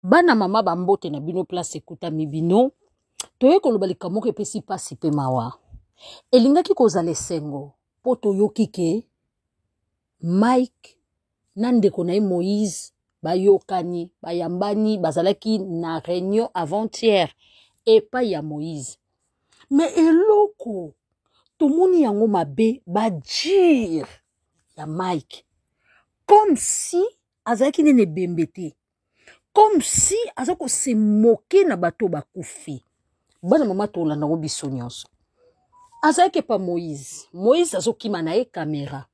Bana mama bambote na bino place ekuta mibino. Toye koloba likamoko epesi pasi pe mawa. Elingaki kozala esengo po toyoki ke Mike na ndeko na ye Moïse bayokani bayambani bazalaki na réunion avant-hier epai ya Moïse. Mais eloko tomoni yango mabe bajir ya Mike comme si azalaki nene bembete, comme si azako se moquer na bato bakufi. Bana mama tolanda ngo biso nyonso. Azalaki pa Moïse. Moïse azokima na ye caméra.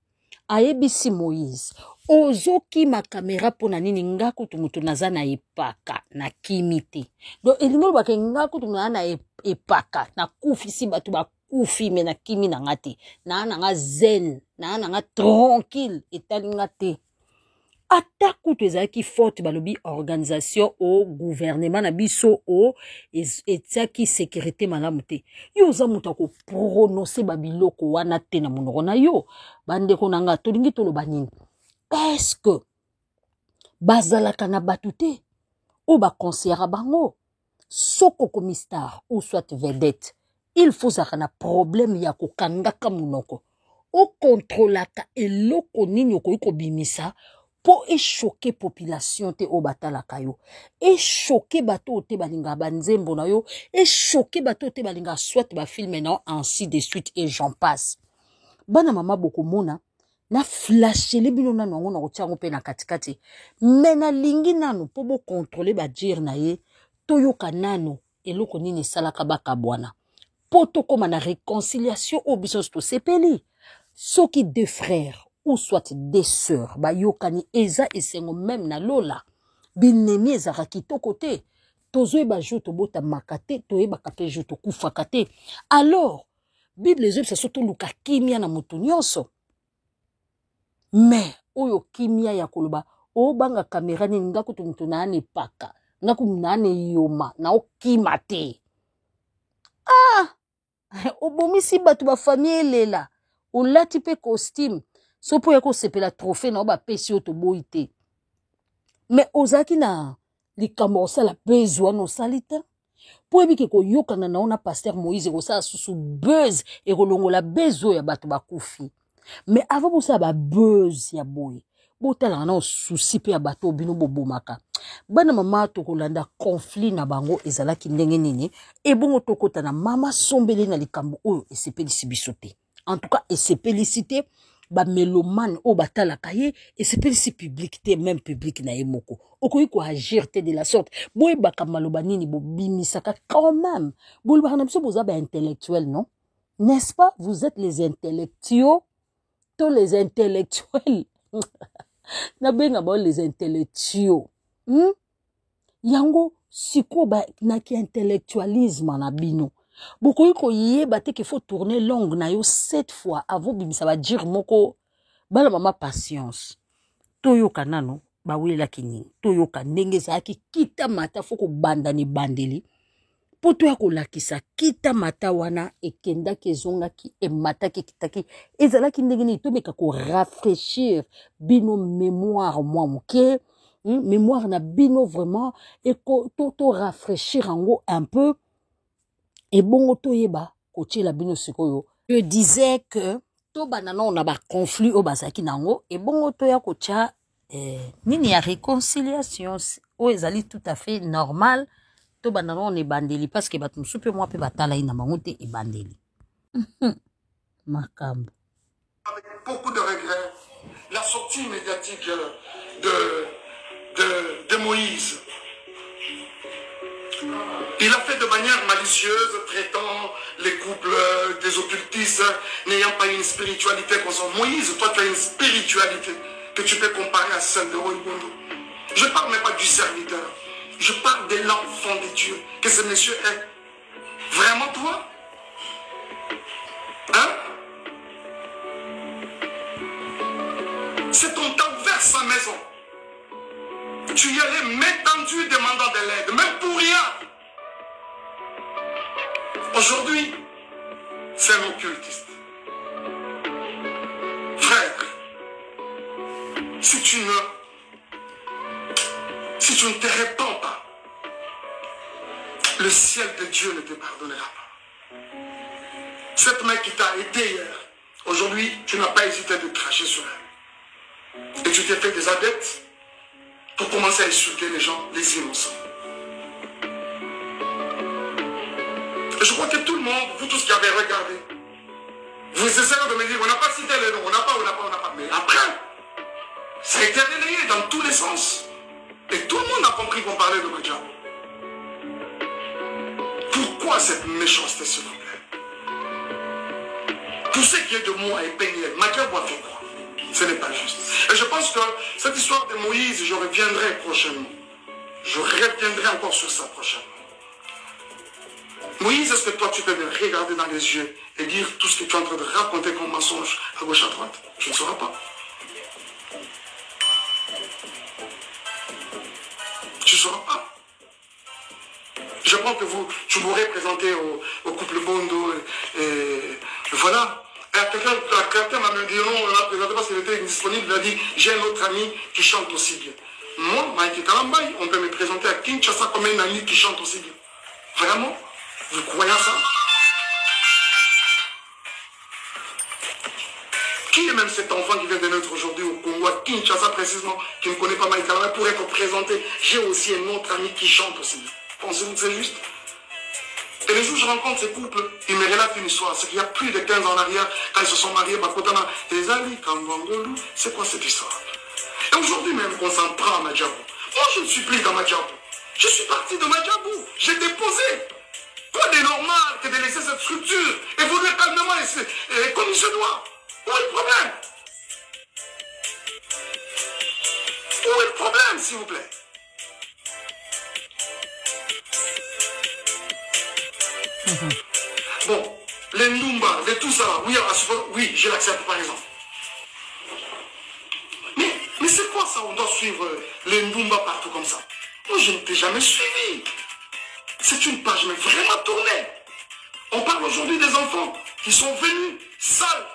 Ayebisi Moïse. Ozokima caméra pona nini ngako tumutu naza na epaka na kimite. Donc elingolo bake ngako tumutu na epaka na kufisi bato bakufi me na kimi na ngate. Na nga zen, na nga tranquille etali ngate. Ata kutu ezalaki forte balobi organisation au gouvernement na biso o etiaki sécurité malamu te. Yo oza mutu ako prononcer babiloko wana te na monoko na yo. Bandeko na nga tolingi toloba nini? Est-ce que bazalaka na batu te o ba conseillera bango soko komi star ou soit vedette? Il faut zaka na problème ya kokangaka monoko. O controlaka eloko nini okoki kobimisa po e choquer population te o batala kayo. E choquer bato te balinga banzembo na yo. E choquer bato te balinga soit ba filme na ainsi de suite et j'en passe. Bana mama boko mona na flashe le bino nanu wango na kotiango pe na katikati. Mena lingi nanu po bo contrôler ba dire na ye toyoka nanu eloko nini salaka baka bwana. Po to koma na réconciliation o biso to sepeli. Soki deux frères ou soit des sœurs, ba yokani eza esengo même na lola. Binemi ezaka kitoko te. Tozoe ba joto bota makate, toye ba kape joto kufakate. Alors, Bible les ça soto luka kimia na mutu nyonso. Mais oyo kimia ya koloba o banga kamera ni ngako tumutu na ane paka. Ngako mnane yoma na okima te. Ah! Obomisi batu ba famille lela. O lati pe costume. So po yako sepela trophée na oba pesi oto boite. Mais ozaki na likambo osala bezwa no salita. Po ebike ko yokana na ona pasteur Moïse ko sa susu buzz e kolongola bezo ya bato bakufi. Mais avant pour ça ba buzz ya boy. Botala na souci pe ya bato bino bobomaka. Bana mama to kolanda conflit na bango ezalaki ndenge nini e bongo tokota na mama sombele na likambo oyo esepelisi biso te. En tout cas, et c'est félicité, ba mélomane au batala kaye, et c'est félicité public te, même public na emoko. Oko yiko agir te de la sorte. Boye baka malobanini bo bimisaka quand même. Boye baka namso boza ba intellectuel, non? N'est-ce pas? Vous êtes les intellectuels, tous les intellectuels. Na benga ba les intellectuels. Yango siko ba na ki intellectualisme na bino. Beaucoup y bate qu'il faut tourner longue na yo 7 fois avant de ça va dire moko bala mama patience toyo kanano ba wela kini toyo kanenge za ki kita mata foko banda ni bandeli poto ya kolakisa kita mata wana ekenda kezonga ki e mata ki kitaki ezala ki ndenge ni to meka ko rafraîchir bino mémoire moi moke mémoire na bino vraiment et ko to rafraîchir ango un peu. Et bon, la bino sikoyo. Je disais que to banana on a ba conflit au basaki nango et bon ya kocha nini ya réconciliation o ezali tout à fait normal to banana on est bandeli parce que batum soupe moi pe batala ina mangote e bandeli. Makambo. Avec beaucoup de regrets, la sortie médiatique de Moïse. Il a fait de manière malicieuse, traitant les couples des occultistes, n'ayant pas une spiritualité comme ça. Moïse, toi tu as une spiritualité que tu peux comparer à celle de Roybondo. Je ne parle même pas du serviteur. Je parle de l'enfant de Dieu. Que ce monsieur est vraiment toi. Hein? C'est ton temps vers sa maison. Tu y allais main tendue demandant de l'aide, même pour rien. Aujourd'hui, c'est un occultiste. Frère, si tu si tu ne te répands pas, le ciel de Dieu ne te pardonnera pas. Cette main qui t'a aidé hier, aujourd'hui, tu n'as pas hésité de cracher sur elle. Et tu t'es fait des adeptes pour commencer à insulter les gens, les innocents. Et je crois que tout le monde, vous tous qui avez regardé, vous essayez de me dire, on n'a pas cité les noms, on n'a pas. Mais après, ça a été relayé dans tous les sens. Et tout le monde a compris qu'on parlait de Madjabou. Pourquoi cette méchanceté, s'il vous plaît? Tout ce qui est de moi est peigné. Madjabou a fait quoi? Ce n'est pas juste. Et je pense que cette histoire de Moïse, je reviendrai prochainement. Je reviendrai encore sur ça prochainement. Moïse, est-ce que toi tu peux me regarder dans les yeux et dire tout ce que tu es en train de raconter comme mensonge à gauche, à droite? Je ne saurais pas. Tu ne sauras pas. Je pense que tu m'aurais présenté au couple Bondo et voilà. Et quelqu'un m'a dit non, on l'a présenté parce qu'il était disponible. Il a dit j'ai un autre ami qui chante aussi bien. Moi, Mike Kalambay, on peut me présenter à Kinshasa comme un ami qui chante aussi bien. Vraiment? Vous croyez ça? Qui est même cet enfant qui vient de naître aujourd'hui au Congo, à Kinshasa précisément, qui ne connaît pas Mike Kalambay, pour être présenté? J'ai aussi un autre ami qui chante aussi bien. Pensez-vous que c'est juste? Et les jours où je rencontre ces couples, ils me relatent une histoire. C'est qu'il y a plus de 15 ans en arrière, quand ils se sont mariés, Bakotana, les Ali, Kambangolou, c'est quoi cette histoire? Et aujourd'hui même qu'on s'en prend à Madjabou. Moi, je ne suis plus dans Madjabou. Je suis parti de Madjabou. J'ai déposé. Quoi de normal que de laisser cette structure évoluer calmement et comme il se doit? Où est le problème? Où est le problème, s'il vous plaît? Bon, les Numba, les tout ça, oui, je l'accepte par exemple. Mais c'est quoi ça? On doit suivre les Numba partout comme ça? Moi, je ne t'ai jamais suivi. C'est une page mais vraiment tournée. On parle aujourd'hui des enfants qui sont venus sales.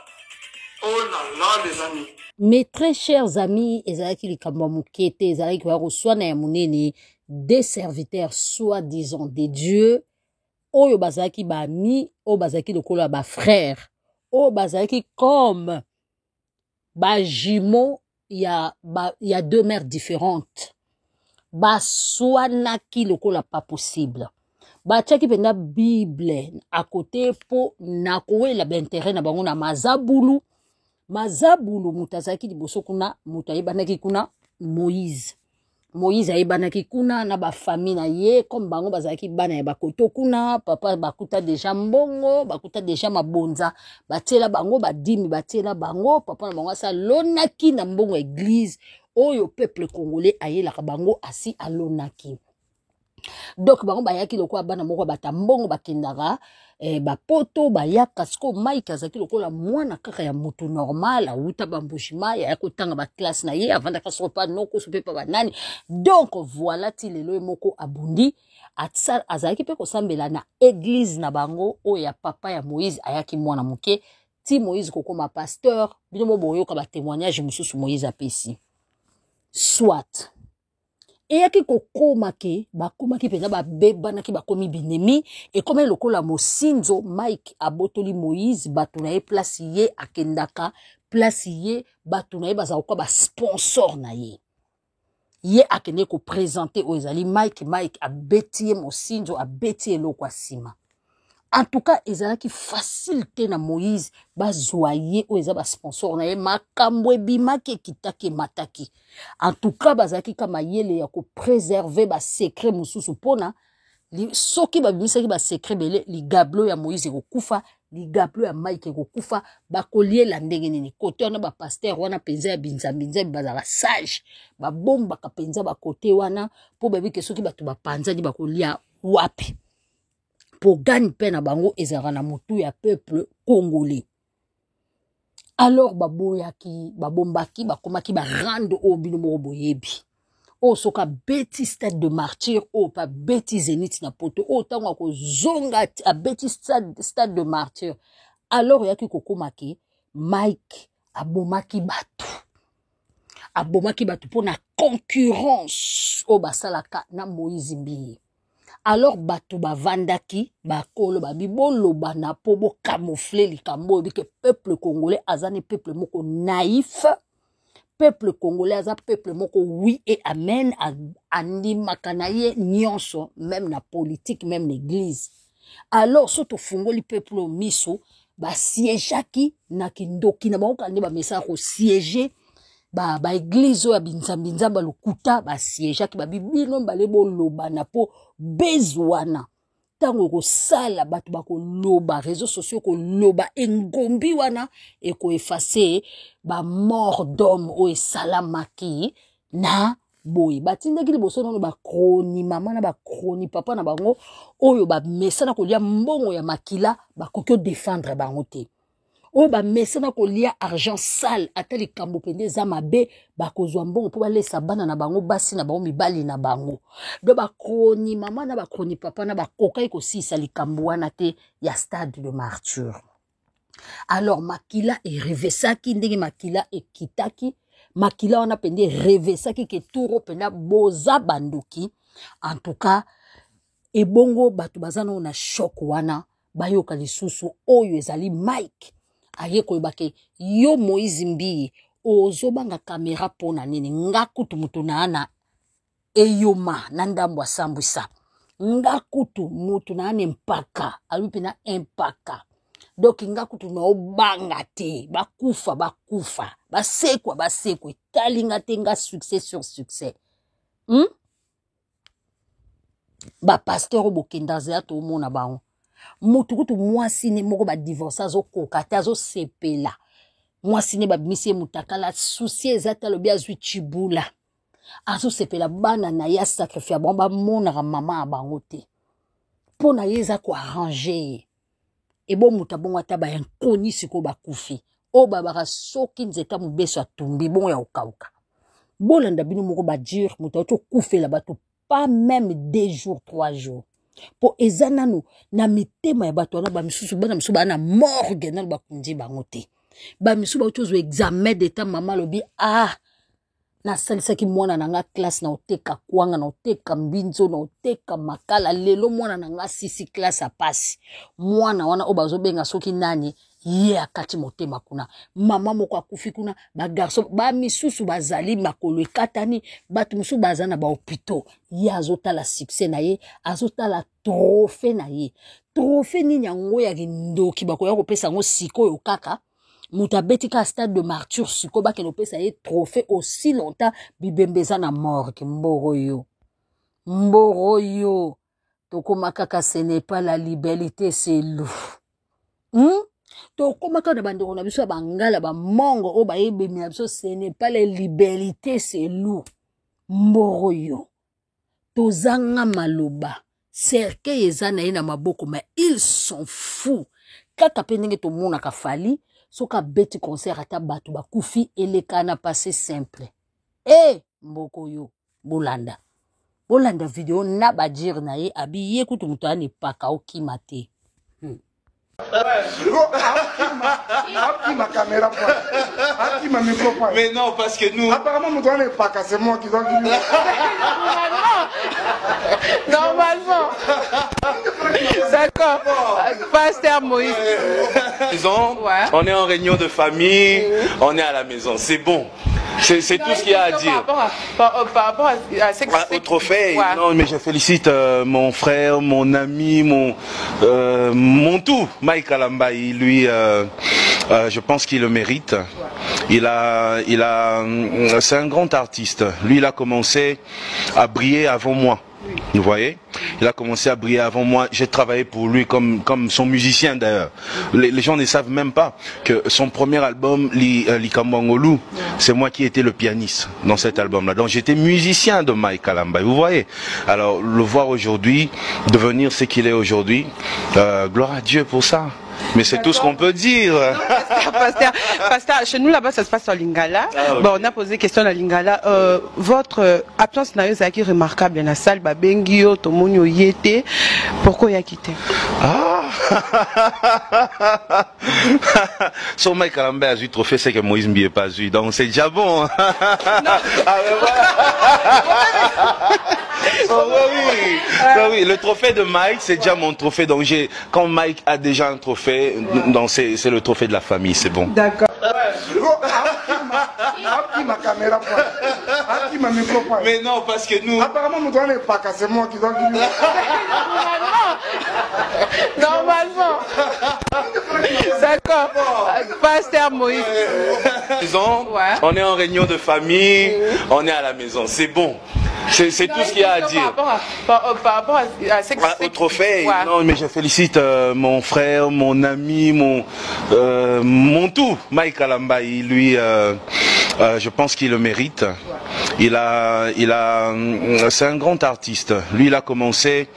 Oh là là, les amis. Mes très chers amis, ezalaki likambo mukete, ezalaki kwa roswana ya munene, des serviteurs soi-disant des dieux, oyo bazalaki ba ami, oyo bazalaki lokola ba frère, oyo bazalaki comme ba jumeaux, il y a deux mères différentes. Ba swanaki lokola pas possible. Ba tchaki penda Bible à côté po na kowela b'intérêt na bango na mazabulu. Mazabulu mutazaki liboso kuna mutayibanaki kuna Moïse. Moïse ayibanaki kuna na ba famille na ye comme bango bazaki bana ya bakoto kuna papa bakuta déjà mbongo bakuta déjà mabonza batela bango badimi batela bango papa na bango sa lonaki na mbongo église oyo peuple congolais ayelaka bango asi alonaki. Donc bango bayaki lokola bana moko batambongo bakendaka bapoto bayaka siko Mike azaki lokola mwana kaka ya mutu normal auta bambushima ya kotanga ba classe na ye avant ka sopa noko sope pa banani. Donc voilà ti lelo moko abundi atsal azaki pe kosambela na église na bango o ya papa ya Moïse ayaki mwana muke ti Moïse kokoma pasteur bino mo boyoka ba témoignage mususu Moïse apesi soit et yaki kokomaki bakomaki pena babebanaki bakomi binemi et comme lokola mosinzo Mike abotoli Moïse batuna ye place ye akendaka place ye batuna ye bazauka ba sponsor na ye akende ko présenter ozali Mike abeti mosinzo abeti eloko asima. En tout cas, ezalaki facile te na Moïse bazoyer o eza ba sponsor na ye makambo ebimaki kitaki mataki. En tout cas, bazalaki kama yele ya ko préserver ba secret mususu pona soki babimisaki ba secret bele li gablo ya Moïse ekokufa, li gablo ya Mike ekokufa, bakoliela ndenge nini kote wana ba pasteur wana penza ya binzambinza bazala sage, ba bomba ka penza ba kote wana po babi ke soki batu ba panza di bakolia wapi. Pour gagner peine à bango ezara na mutu ya peuple congolais. Alors baboyaki babombaki bakomaki ba rando o bino mo boyebi. O soka beti stade de martyr o pa beti zénith na poto o tango ko zonga a beti stade de martyr. Alors yaki kokomaki Mike abomaki batu. abomaki bato pour na concurrence o basalaka na Moïse Mbiye. Alors bato bavandaki bakolo babiboloba na po bo camoufler likambo bi que peuple congolais azane peuple moko naïf, peuple congolais aza peuple moko oui et amen andi makanaye nyonso même na politique même l'église. Alors soto fungoli peuple o miso ba siégeaki na kindoki na bango kande ba message ko siéger ba église ya binzamba lokuta ba siégeaki ba bibino balebo loba na po bezwana tango ko sala bato bako loba réseaux sociaux ko loba engombi wana e ko effacer ba mort d'homme o esalamaki na boy batindaki liboso nono ba kroni mama na ba kroni papa na bango oyo ba mesana kolia mbongo ya makila ba kokyo défendre bango te oyo ba mesana kolia argent sale ata likambo pende za mabe ba kozwa mbongo po balesa bana na bango basi na bango mibali na bango do ba kroni mama na ba kroni papa na ba kokai ko sisa likambo wana te ya stade de martyr. Alors makila e revesaki ndenge makila e kitaki makila wana pende revesaki ke turo penda boza banduki. En tout cas ebongo bato bazana na choc wana bayoka lisusu oyo ezali Mike aye koyebake yo Moïse Mbiye ozobanga kamera pona nini ngakutu mutu na ana eyoma na ndambo asambwisa ngakutu mutu na ana mpaka alupi na impaka. Donc ngakutu na obanga te bakufa basekwa talinga te nga succès sur succès. Ba pasteur bokendaza to mona baon mutu kutu mwasi ne moko ba divorce azo kokata azo sepela mwasi ne ba misie mutakala souci ezata lobi azwi chibula azo sepela bana na ya sacrifice ba mona ka mama bango te pona yeza ko arranger et bon mutabongo ata ba nkoni siko bakufi o babaka soki nzeta mubeso atumbi bon ya okauka bolanda bino moko ba dire mutato kufela bato pas même 2 jours 3 jours po ezanano na mitema ya bato na ba misusu bana misusu bana morgue na ba kundi bango te ba misusu ba tozo examen d'état mama lobi na salisaki mwana na nga classe na oteka kwanga na oteka mbinzo na oteka makala lelo mwana na nga sisi classe a pasi mwana wana obazo benga soki nani ye akati motema kuna mama moko akufi kuna ba garçon ba misusu bazali makolo ekatani batu misusu bazana ba hôpital ye azotala succès na ye azotala trophée na ye trophée nini yango ya kindoki bakoya kopesa ngo sikoyo kaka muta betika stade de martyr siko ba keno pesa ye trophée aussi longtemps bibembeza na mort mboroyo tokoma kaka ce n'est pas la libéralité c'est lourd. Tokoma kaka bandeko na biso bangala ba mongo o ba yebemi na biso ce n'est pas la libéralité c'est lourd mboroyo tozanga maloba cercueil ezana ina maboko mais ils sont fous kaka penenge to mona ka fali soka beti concert ata bato bakufi eleka na passé simple mboko yo bolanda video na bajir na ye abiye kutu mutu ane paka okima te ma caméra ma micro. Mais non, parce que nous... Apparemment, mon doigt n'est pas cassé, moi qui dois dire. Normalement. D'accord. Pasteur Moïse. On est en réunion de famille, on est à la maison, c'est bon. C'est tout ce qu'il y a à dire. Par rapport à ce Au trophée, non, mais je félicite mon frère, mon ami, mon tout, Mike Kalambayi. Lui, je pense qu'il le mérite. C'est un grand artiste. Lui, il a commencé à briller avant moi. Vous voyez, il a commencé à briller avant moi. J'ai travaillé pour lui comme son musicien d'ailleurs. Les gens ne savent même pas que son premier album, Likambangolu, c'est moi qui étais le pianiste dans cet album-là. Donc j'étais musicien de Mike Kalambayi. Vous voyez. Alors le voir aujourd'hui, devenir ce qu'il est aujourd'hui, gloire à Dieu pour ça. Mais c'est tout ce qu'on peut dire. Pasteur, chez nous là-bas, ça se passe en Lingala. Ah, okay. Bon, on a posé question à Lingala. Votre absence scénario est remarquable dans la salle. Bengio, Tomonio, Yete. Pourquoi il a quitté? Ah son Mike Kalamba a eu trophée, c'est que Moïse Mbié pas eu. Donc c'est déjà bon. Non. Ah, oh, oui. Oui, le trophée de Mike, c'est déjà mon trophée. Donc quand Mike a déjà un trophée, donc c'est le trophée de la famille, c'est bon. D'accord. Mais non, parce que nous... Apparemment, nous devons pas casser moi qui dois dire. Normalement. D'accord. Pasteur Moïse. On est en réunion de famille, on est à la maison, c'est bon. C'est tout ce qu'il y a à dire. Par rapport à Au trophée, ouais. Non, mais je félicite mon frère, mon ami, mon tout, Mike Kalamba. Lui, je pense qu'il le mérite. C'est un grand artiste. Lui, il a commencé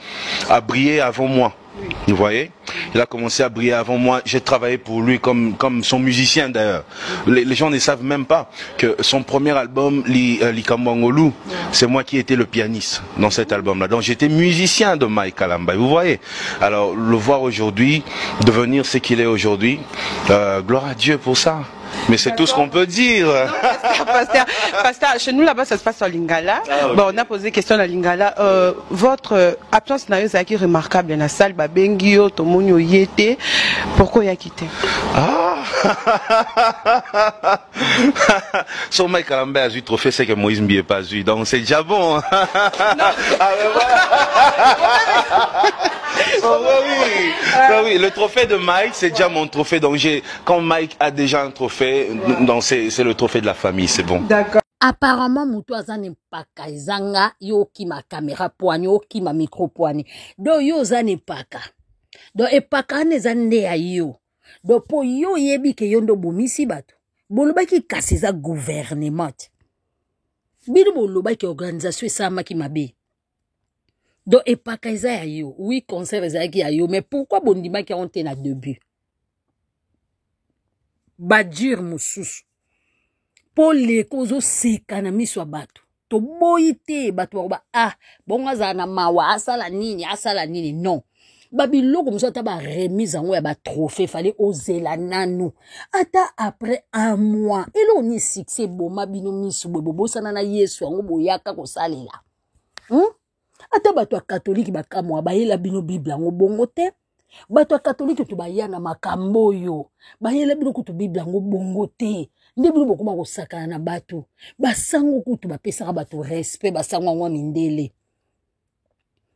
à briller avant moi. Vous voyez, il a commencé à briller avant moi. J'ai travaillé pour lui comme son musicien d'ailleurs. Les gens ne savent même pas que son premier album, Likambangolu, c'est moi qui étais le pianiste dans cet album-là. Donc j'étais musicien de Mike Kalamba. Vous voyez. Alors le voir aujourd'hui, devenir ce qu'il est aujourd'hui, gloire à Dieu pour ça. Mais c'est tout ce qu'on peut dire. Pasteur, chez nous là-bas, ça se passe en Lingala. Ah, okay. Bon, on a posé question à Lingala. Votre absence scénario est remarquable dans la salle. Bengio, Tomonio, Yete. Pourquoi il a quitté? Ah son Mike Kalamba a eu trophée, c'est que Moïse Mbié pas eu. Donc c'est déjà bon. Non. Oh, oui, le trophée de Mike, c'est déjà mon trophée. Donc quand Mike a déjà un trophée, donc c'est le trophée de la famille, c'est bon. D'accord. Apparemment, mutu azane paka izanga yo ki ma caméra poani yo ki ma micro poani. Do yo zane paka. Do epaka ne zande ya yo. Do po yo yebi ke yondo bomisi bato. Boloba ki kasiza gouvernement. Bidu boloba ki organisation sama ki mabe. Do epaka iza ya yo. Oui, concert iza ki ya yo. Mais pourquoi bondima ki onte na début? Badir mususu. Po le kozo seka na miswa bato. To boite bato ba bonga za na mawa asala nini non. Babiloko msota ba remise en ya ba trophée fallait oser la nanu. Ata après un mois, elo ni succès boma bino misu bobo sana na Yesu ngo boyaka ko salela. Ata bato catholique ba kamwa ba yela bino Bible ngo bongo te. Bato catholique to ba yana makambo yo. Ba yela bino kutu Bible ngo bongo te. Nde bino bokoma ko sakana na bato. Basango kutu ba pesa bato respect basango ngwa mindele.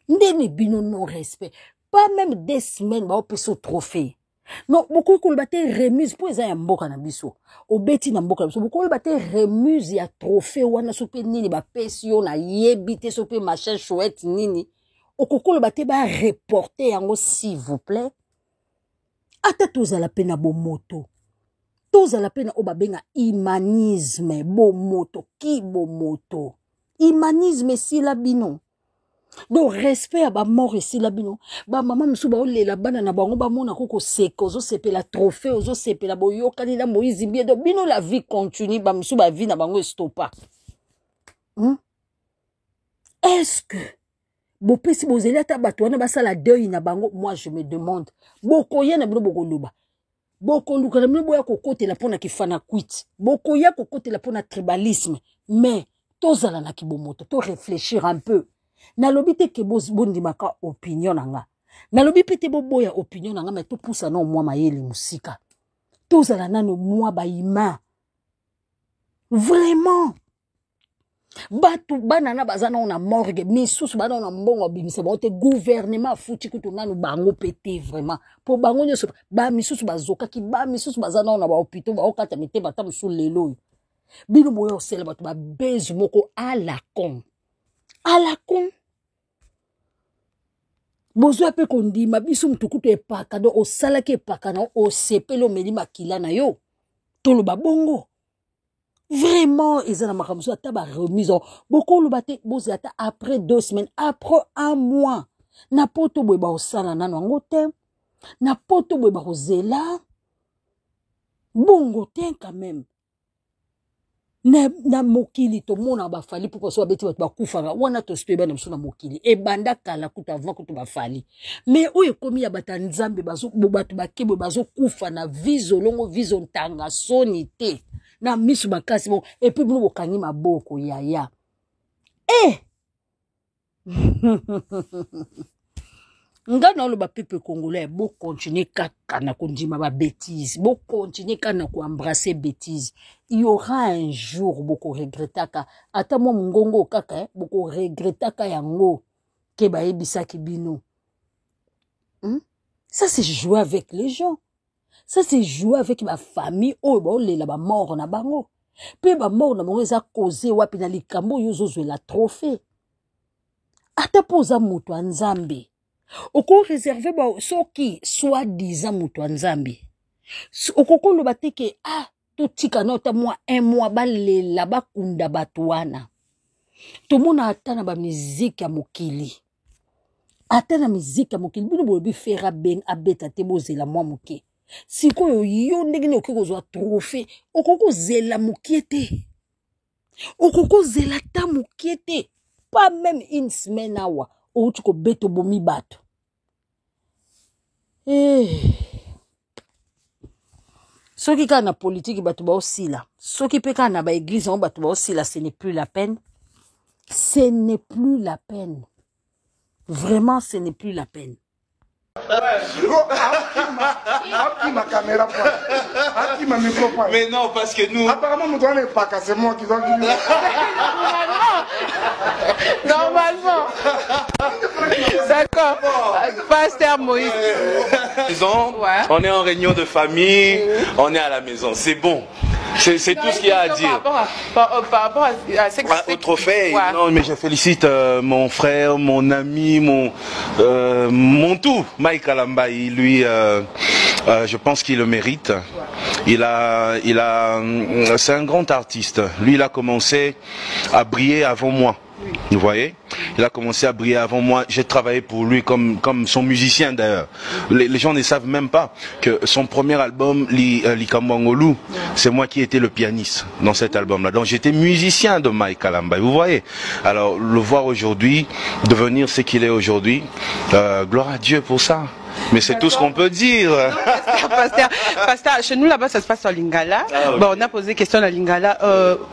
Nde ne bino non respect. Pas même des semaines, ba opeso trophée. Non, beaucoup de bate remise pour ça ya mboka na biso. Obeti na mboka na biso. Beaucoup de bate remise ya trophée wana sope nini ba pesio na yebite sope machin chouette nini. Okoko le bate ba reporter yango s'il vous plaît. Ata toza la pena bo moto. Toza la pena obabenga humanisme bo moto ki bo moto. Humanisme si la bino. Donc respect à ba mort ici la bino ba maman msuba ole la bana na bango ba mona koko seko zo sepe la trophée ozo sepe la boyo kanina Moïse bien donc bino la vie continue ba msuba vie na bango stoppa. Est-ce que bo pesi bozeli ata bato wana basala deuil na bango? Moi je me demande boko ya na bino boko luba boko luka na bino boya kokotela pona kifana quit boko ya kokotela pona tribalisme mais tozala na kibomoto to réfléchir un peu. Nalobi te ke bondi maka opinion nanga. Nalobi pete boya opinion nanga mais to poussa non moi mayeli musika. Tozala nano moi ba ima. Vraiment. Batu banana bazana on a morgue misusu bana on a mbongo bimisa ba te gouvernement futi kutu nanu bango pété vraiment. Po bango nyoso ba misusu bazoka ki ba misusu bazana on a ba hôpital ba okata mete bata musu lelo. Bino boya osela batu ba bezu moko à la con. À la con. Bozo ape kondi mabisu mtukutu epaka do osala ke epaka na osepelo meli makila na yo. Tolo babongo. Vraiment ezana makamso ata ba remise. Boko lo bate bozo ata après 2 semaines, après 1 mois. Na poto boye ba osala nano ngo te. Na poto boye bakozela bongo te quand même. Na mokili to mona bafali pour so beti bato bakufanga wana to stoyeba na msona mokili e banda kala kuta avant kuta bafali mais oyo komi ya bata nzambe bazo bato bakebo bazo kufa na vizo longo vizo ntanga soni te na misu makasi bon et puis bino bokangi maboko yaya Ngana oloba peuple congolais bo continuer kaka na kondima ba bêtise, bo continuer kaka na ko embrasser bêtise. Il y aura un jour boko regrettaka ata mo ngongo kaka boko regrettaka yango ke ba ebisaki bino. Ça c'est jouer avec les gens. Ça c'est jouer avec ma famille oh ba olela ba mort na bango. Pe ba mort na bango eza causé wapi na likambo yo zozwe la trophée. Ata poza mutu nzambe. Oko réservé ba soki soi-disant mutu nzambe. Oko lo bateke to tika na ta moi un mois balela bakunda batwana. To mona ata na ba musique ya mokili. Ata na musique ya mokili bino bobi fera ben abeta te bozela moi moke. Sikoyo yo ndenge ne okozwa trophée okoko zela mokiete. Okoko zela ta mokiete. Pas même une semaine awa ou tu ko beto bomi bato. Soki ka na politique bato ba osila. Soki pe ka na ba église on bato ba osila, ce n'est plus la peine. Ce n'est plus la peine. Vraiment, ce n'est plus la peine. Mais non, parce que nous... Apparemment, mon doigt n'est pas cassé, moi qui dois dire. Normalement. D'accord. Pasteur Moïse. On est en réunion de famille, on est à la maison. C'est bon. C'est tout ce qu'il y a à dire. Par rapport à ce Au trophée, non, mais je félicite mon frère, mon ami, mon tout, Mike Alambaï. Lui, je pense qu'il le mérite. C'est un grand artiste. Lui, il a commencé à briller avant moi. Vous voyez, il a commencé à briller avant moi. J'ai travaillé pour lui comme son musicien d'ailleurs. Les gens ne savent même pas que son premier album, Likambangolu, c'est moi qui étais le pianiste dans cet album-là. Donc j'étais musicien de Mike Kalamba. Vous voyez. Alors le voir aujourd'hui, devenir ce qu'il est aujourd'hui, gloire à Dieu pour ça. Mais c'est tout ce qu'on peut dire. Pasteur, chez nous là-bas ça se passe en Lingala. Bon, on a posé question à Lingala.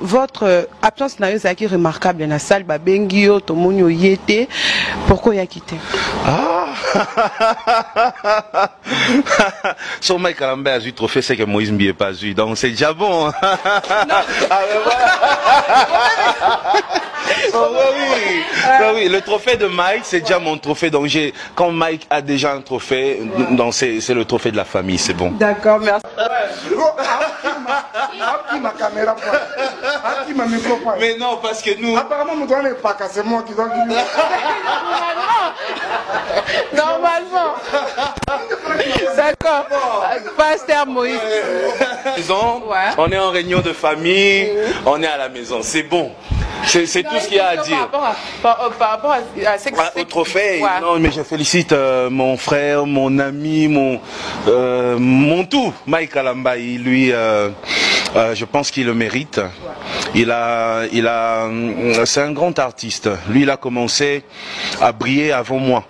Votre absence n'a été remarquable dans la salle. Bengio, Tomonio Yete. Pourquoi il a quitté? Son Mike Kalamba a eu trophée, c'est que Moïse Mbié pas eu. Donc c'est déjà bon. Oui, le trophée de Mike, c'est déjà mon trophée. Donc quand Mike a déjà un trophée, donc c'est le trophée de la famille, c'est bon. D'accord, merci. Mais non, parce que nous... Apparemment, mon doigt n'est pas cassé, moi qui dois dire. Normalement. D'accord. Pasteur Moïse. On est en réunion de famille, on est à la maison, c'est bon. C'est tout ce qu'il y a à dire. Par rapport à ce au trophée, non, mais je félicite mon frère, mon ami, mon tout, Mike Alambaï. Lui, je pense qu'il le mérite. C'est un grand artiste. Lui, il a commencé à briller avant moi.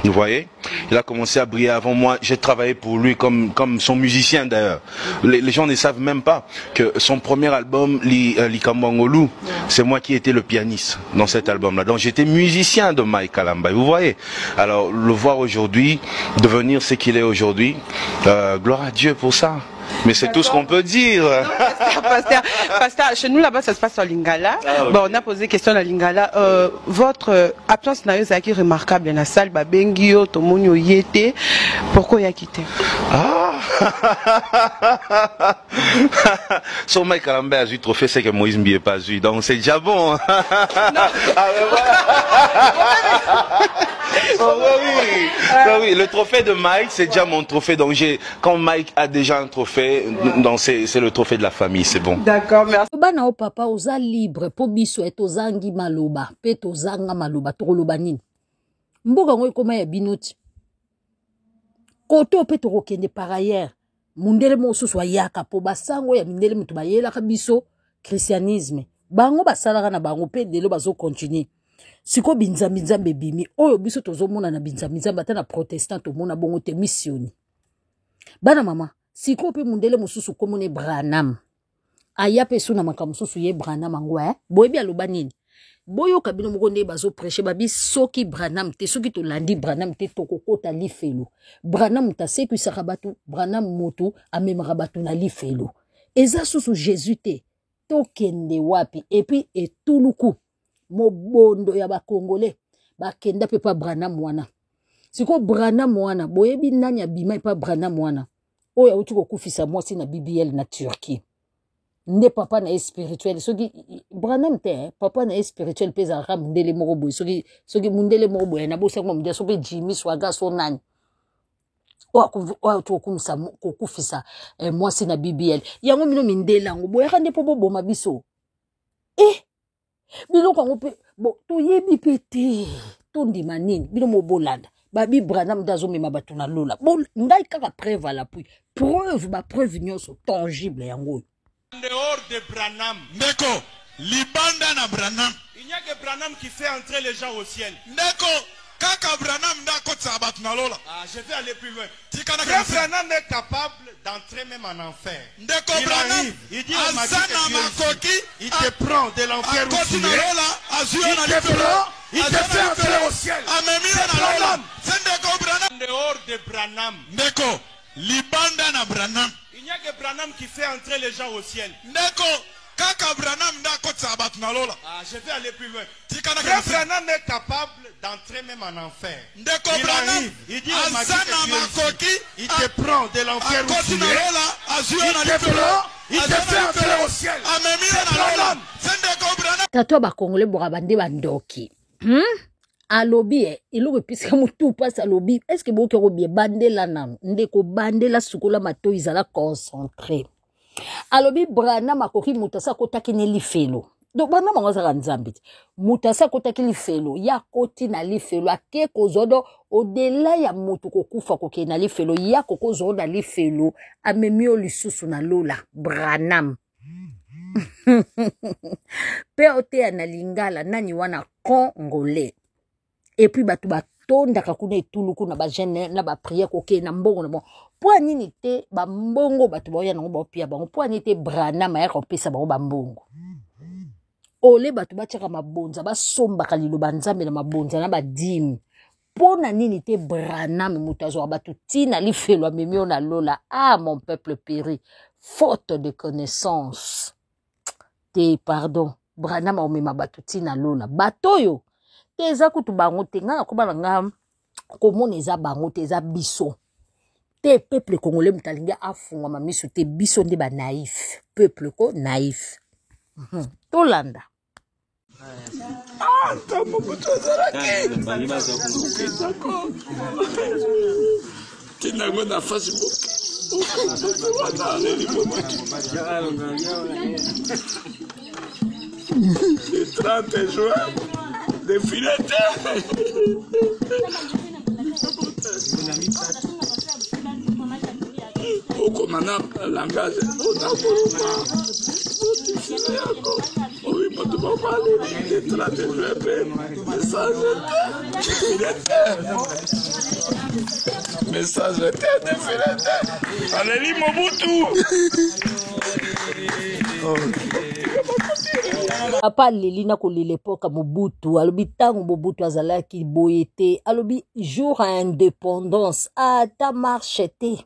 Vous voyez, il a commencé à briller avant moi. J'ai travaillé pour lui comme son musicien d'ailleurs. Les gens ne savent même pas que son premier album, Likambangolu, c'est moi qui étais le pianiste dans cet album-là. Donc j'étais musicien de Mike Kalamba. Vous voyez. Alors le voir aujourd'hui, devenir ce qu'il est aujourd'hui, gloire à Dieu pour ça. Mais c'est tout ce qu'on peut dire. Pasteur, chez nous là-bas ça se passe en Lingala. Bon, on a posé question à Lingala. Votre absence n'a été remarquable dans la salle. Bengio, Tomonio Yete. Pourquoi il a quitté? Son Mike Kalamba a eu trophée, c'est que Moïse Mbié pas eu. Donc c'est déjà bon. Oui, le trophée de Mike, c'est déjà mon trophée. Donc quand Mike a déjà un trophée, donc c'est le trophée de la famille, c'est bon. D'accord, merci. Bana o papa oza libre po biso etozangi maloba, pe tozanga maloba tokoloba nini. Mboka ngo ekoma ya binoti. koto pe to kokende par ailleurs mundele mosusu ayaka po basango ya mindele mutu bayelaka biso christianisme bango basalaka na bango pe delo bazo continuer siko binzambi bimi oyo biso tozomona na binzambi ata na protestant tomona bongo te missioni bana mama siko pe mundele mosusu komone Branham aya pe suna makamususu ye Branham angwa boyebi aloba nini boyo kabino moko nde bazo prêcher babi soki Branham te soki to landi Branham te tokokota lifelo Branham ta seku sakabatu Branham moto amemaka batu na lifelo eza susu Jésus te tokende wapi et puis etuluku mobondo ya ba Congolais bakenda pe pa Branham wana siko Branham wana boyebi nani abima pa Branham wana oyo auti kokufisa mwasi na BBL na Turquie ne papa na spirituel soki Branham te papa na spirituel pesa ram mundele moko boy soki mundele moko boy na bosa mundele soki Jimmy Swaga so nani wa to kumsa kokufisa mwasi na BBL yango mino mindela ngo boya kande pobo boma biso bino kwa pe bo to yebi pete to ndima nini bino mo bolanda babi Branham dazo mema batu na lola bon ngai kaka preuve la preuve ba preuve nyonso tangible yango en dehors de Branham. Ndeko, libanda na Branham. Il n'y a que Branham qui fait entrer les gens au ciel. Ndeko, kaka Branham ndako tsabat na lola. Je vais aller plus loin. Frère Branham est capable d'entrer même en enfer. Ndeko Branham, il dit au Makoki, il te prend de l'enfer où tu il te fait entrer au ciel. Branham. En dehors de Branham. Ndeko, libanda na Branham. Il n'y a que Branham qui fait entrer les gens au ciel. Ndeko, kaka Branham ndako tsabat na lola. Je vais aller plus loin. Frère Branham est capable d'entrer même en enfer. Ndeko Branham, il dit au Makoki, il te prend de l'enfer où tu il te fait entrer au ciel. Tato ba Congolais borabande bandoki. Alobi iloko pisika mutu passe alobi est-ce que boke robie bandela nan ndeko bandela sukola mato izala concentré alobi Branham akoki mutasa kotaki ne lifelo donc Branham ngazaka nzambi mutasa kotaki lifelo ya koti na lifelo ake kozodo odela ya mutu kokufa koke na lifelo ya kokozo na lifelo amemio lisusu na lola Branham pe ote na lingala nani wana Congolais. Et puis batu batonda kakuna etuluku na ba jeune na ba prière koke na mbongo na bon po nini te ba mbongo batu boya na ba pia ba po nini te Branham ya kopesa ba mbongo ole batu bachaka mabonza ba somba kalilo banzambe na mabonza na ba dimi po na nini te Branham mutazo batu tina lifelo memio na lola mon peuple péri faute de connaissance te pardon Branham o mema batu tina lola batoyo teza kutu bango te nga nakoba nga komona eza bango te eza biso te peuple congolais mutalingi afunga mamisu te biso nde ba naïf peuple ko naïf tolanda Le 30 juin de filete. Au commandant langage, message de filete. Allez, Mobutu. Papa lelina ko l'époque Mobutu alobi tango Mobutu azalaki boyete alobi jour à indépendance ata marchete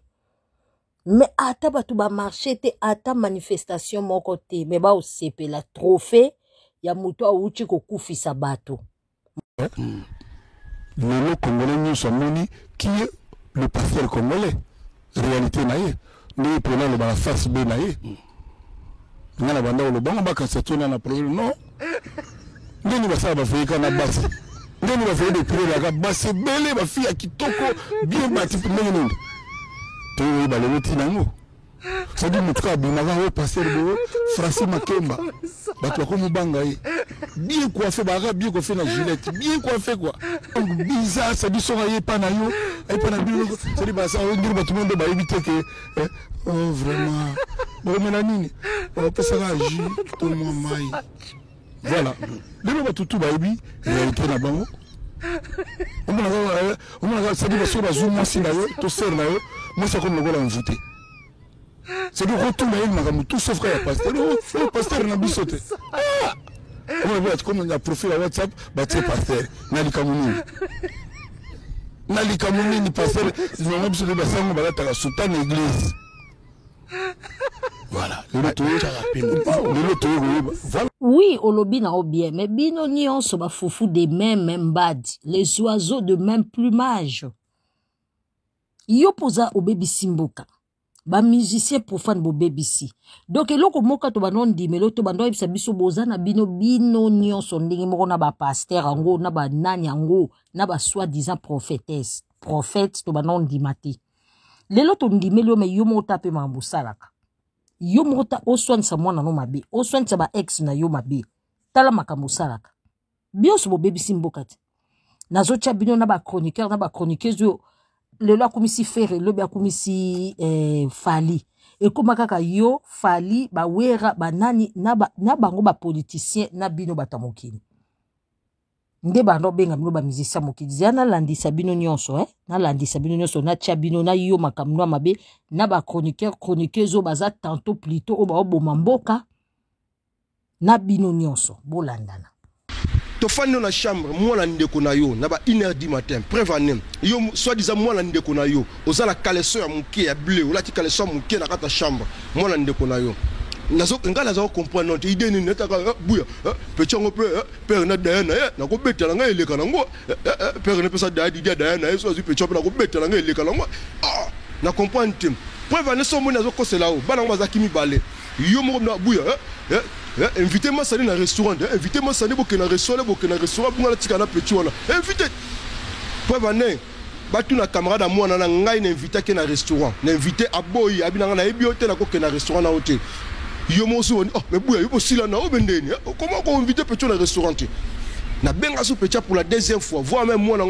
mais ata batu ba marchete ata manifestation moko te mais ba osepela trophée ya mutu auti ko kufisa bato le Congolais nous sommes qui est le pasteur congolais réalité naïe nous prenons le face be naïe ngana banda lo bango bakasa tona na problème non ndeni basaba bafika na basi ndeni bafika de prier la basi bele bafia kitoko bien bati ndeni nini to ba le meti nango ça dit mutuka bimaka o passer bo Francis Makemba bato ko mubanga yi bien coiffé, bien coiffé dans Gillette, bien coiffé quoi. Bizarre, ça dit son aïe pas na yo, aïe pas na bio, ça dit bah ça on dit bah tout le monde va éviter que oh vraiment. Bon Mélanie, on peut ça agir tout le monde maille. Voilà. Le monde tout va ébi, réalité na bango. On a ça dit bah sur la zoom moi si na yo, tout sert na yo, moi c'est comme le gars envoûté. C'est le retour là, tout sauf frère pasteur. Le pasteur n'a pas sauté. On va comme on a profil à WhatsApp, bah c'est pasteur. Nali Kamouni. Nali Kamouni ni pasteur, ils n'ont même pas de bassin, on va la sultan église. Voilà. Oui, olobi na bien, mais bino nyonso ba foufou de même bad, les oiseaux de même plumage. Yo posa au baby simboka. Ba musicien profane bo BBC. Donc eloko moka to banon di melo to bando ebisa biso boza na bino nyonso ndenge moko na ba pasteur ango na ba nani ango na ba soi-disant prophétesse. Prophète to banon di mati. Lelo to ndimelo me yo mota pe mambusalaka. Yo mota oswan sa mwana no mabe, oswan sa ba ex na yo mabe. Tala makamusalaka. Bioso bo BBC mbokati. Nazocha bino na ba chroniqueur na ba chroniqueuse yo lelo akumisi fere lobi akumisi fali ekoma kaka yo fali ba wera banani na bango ba politicien na bino batamokini nde bando benga bino ba musicien mokidi na landisa bino nyonso na landisa bino nyonso na tia bino na yo makamno mabe na ba chroniqueuse zo baza tantôt plutôt o ba oboma mboka na bino nyonso bolandana. Tofani na chambre, moi la ndeko na yo, na ba 1h du matin, prévanem. Yo soit disant moi la ndeko na yo, oza la caleçon ya muke ya bleu, ou la ti caleçon muke na kata chambre, moi la ndeko na yo. Nazo ngala za comprendre non, idée ni neta ka buya, petit ngo père na dana na ko betela nga eleka nango, père ne peut ça da di dana, so zu petit na ko betela nga eleka nango. Na comprendre tim. Prévanem so mo nazo ko sela o, bana ngo za kimi balé. Yo mo na buya, invitez-moi ça dans un restaurant, invitez-moi ça dans un restaurant, pour la tika na petit wana. Invitez. Pour venir, ba tu na camarade à moi na ngai na invité ke na restaurant, na invité à boy, abina na ebiote na ko ke na restaurant na hôtel. Yo mo so oh mais bouya yo sila na obendeni. Comment ko inviter petit na restaurant? Na benga so petit pour la deuxième fois, voir même moi na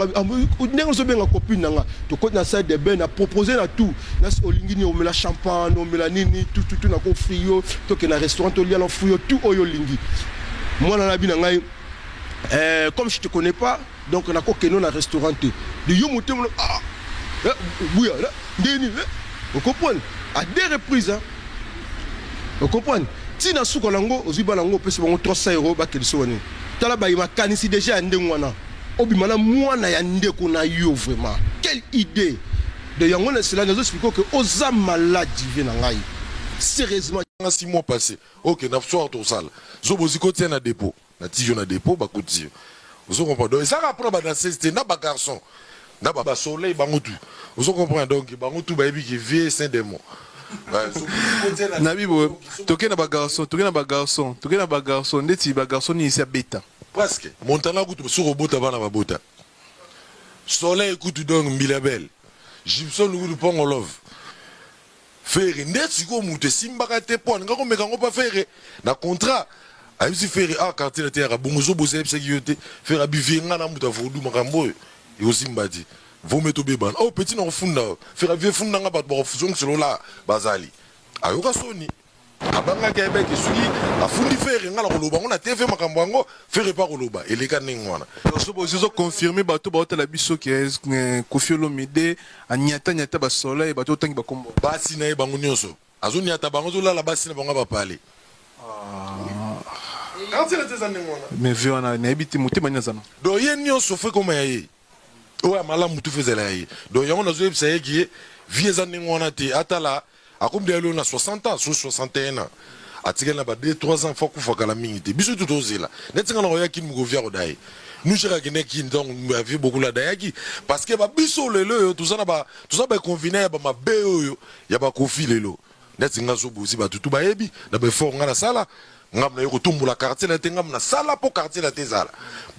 ndengo so benga copine na nga. To ko na salle de bain na proposer na tout. Na olingi o mela champagne, o mela nini, tout na ko frio, to ke na restaurant to lia na frio tout oyo lingi. Moi na bi na ngai comme je te connais pas, donc na ko keno na restaurant. De yo monter bouya ndeni, vous comprenez? À deux reprises hein. Vous comprenez? Si na souko lango, oziba lango pese bango 300 € ba kelso woni. Tala ba makanisi déjà ndengwana. Obimana mwana ya ndeko na yo vraiment. Quelle idée. De yango na cela nous expliquons que oza malade vient ngai. Sérieusement 6 mois passés. OK, na soir to sala. Zo boziko tient na dépôt. Na tijo na dépôt ba koti. Vous comprenez? Donc ça après ba dans c'était na ba garçon. Na ba soleil bango tout. Vous comprenez donc bango tout ba ebi qui vie saint démon. Nabibo, toke na ba garçon, ndeti ba garçon ni isi beta. Presque. Montana kutu sur bota bana ba bota. Soleil kutu donc Milabel. Gibson kutu pongo love. Faire ndeti ko muté simbaka te pon ngako meka ngo pa faire na contrat. Ayisi faire quartier na terre bongozo bozé pse kiyote faire abivinga na muta vodu makambo yo simbadi. Vous mettez au béban. Oh, petit non funda. Faire vieux funda nga bat ba fusion selo la bazali. Ayoka soni. Abanga Québec suki afundi faire nga la koloba on a TV makambo ngo faire pas koloba eleka ningwana. So bozo confirmer bato ba la biso ke Koffi Olomide anyata ba soleil bato tangi ba kombo. Basi na bango nyonso. Azo nyata bango zo la basi na bango ba parler. Quand c'est les années ngwana. Mais vieux na ebiti mutima nyazana. Do yen nyonso fait comme yaye. Ouais, malamu tu faisais là. Donc, il y a un autre qui est vieux années on a été atala. À comme de l'on a 60 ans, 61 ans. À tirer là-bas 2-3 ans, faut qu'on fasse la minute. Bisous tout osé là. N'est-ce qu'on a qui nous revient au daï. Nous j'ai gagné qui donc nous avons beaucoup la daï parce que bah bisous le tout ça confiné bah ma béo y a pas Koffi lelo. N'est-ce qu'on a zo bosi bah tout bah ebi. D'abord fort on a la sala. ngam na yoko tumbu la quartier na te ngam na sala po quartier la te zala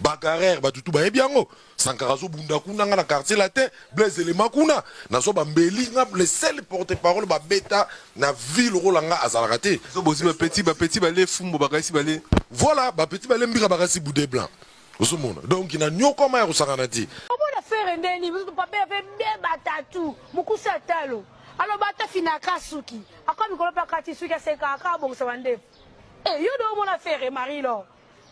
bagarer batutu ba ebiango sankarazo bunda kuna nga na quartier la te Blaise Elema kuna na so ba mbeli ngam le seul porte-parole ba beta na ville rolanga azalaka te so bozi ba petit ba le fumbo ba kasi ba le voilà ba petit ba le mbira ba kasi boudé blanc osomona donc ina nyoko ma ya kusangana ti obona faire ndeni biso papa fait bien batatu mukusa talo alo bata fina kasuki akomi kolopa kati suki aseka aka bongsa bandefu yo do mona faire Marie lo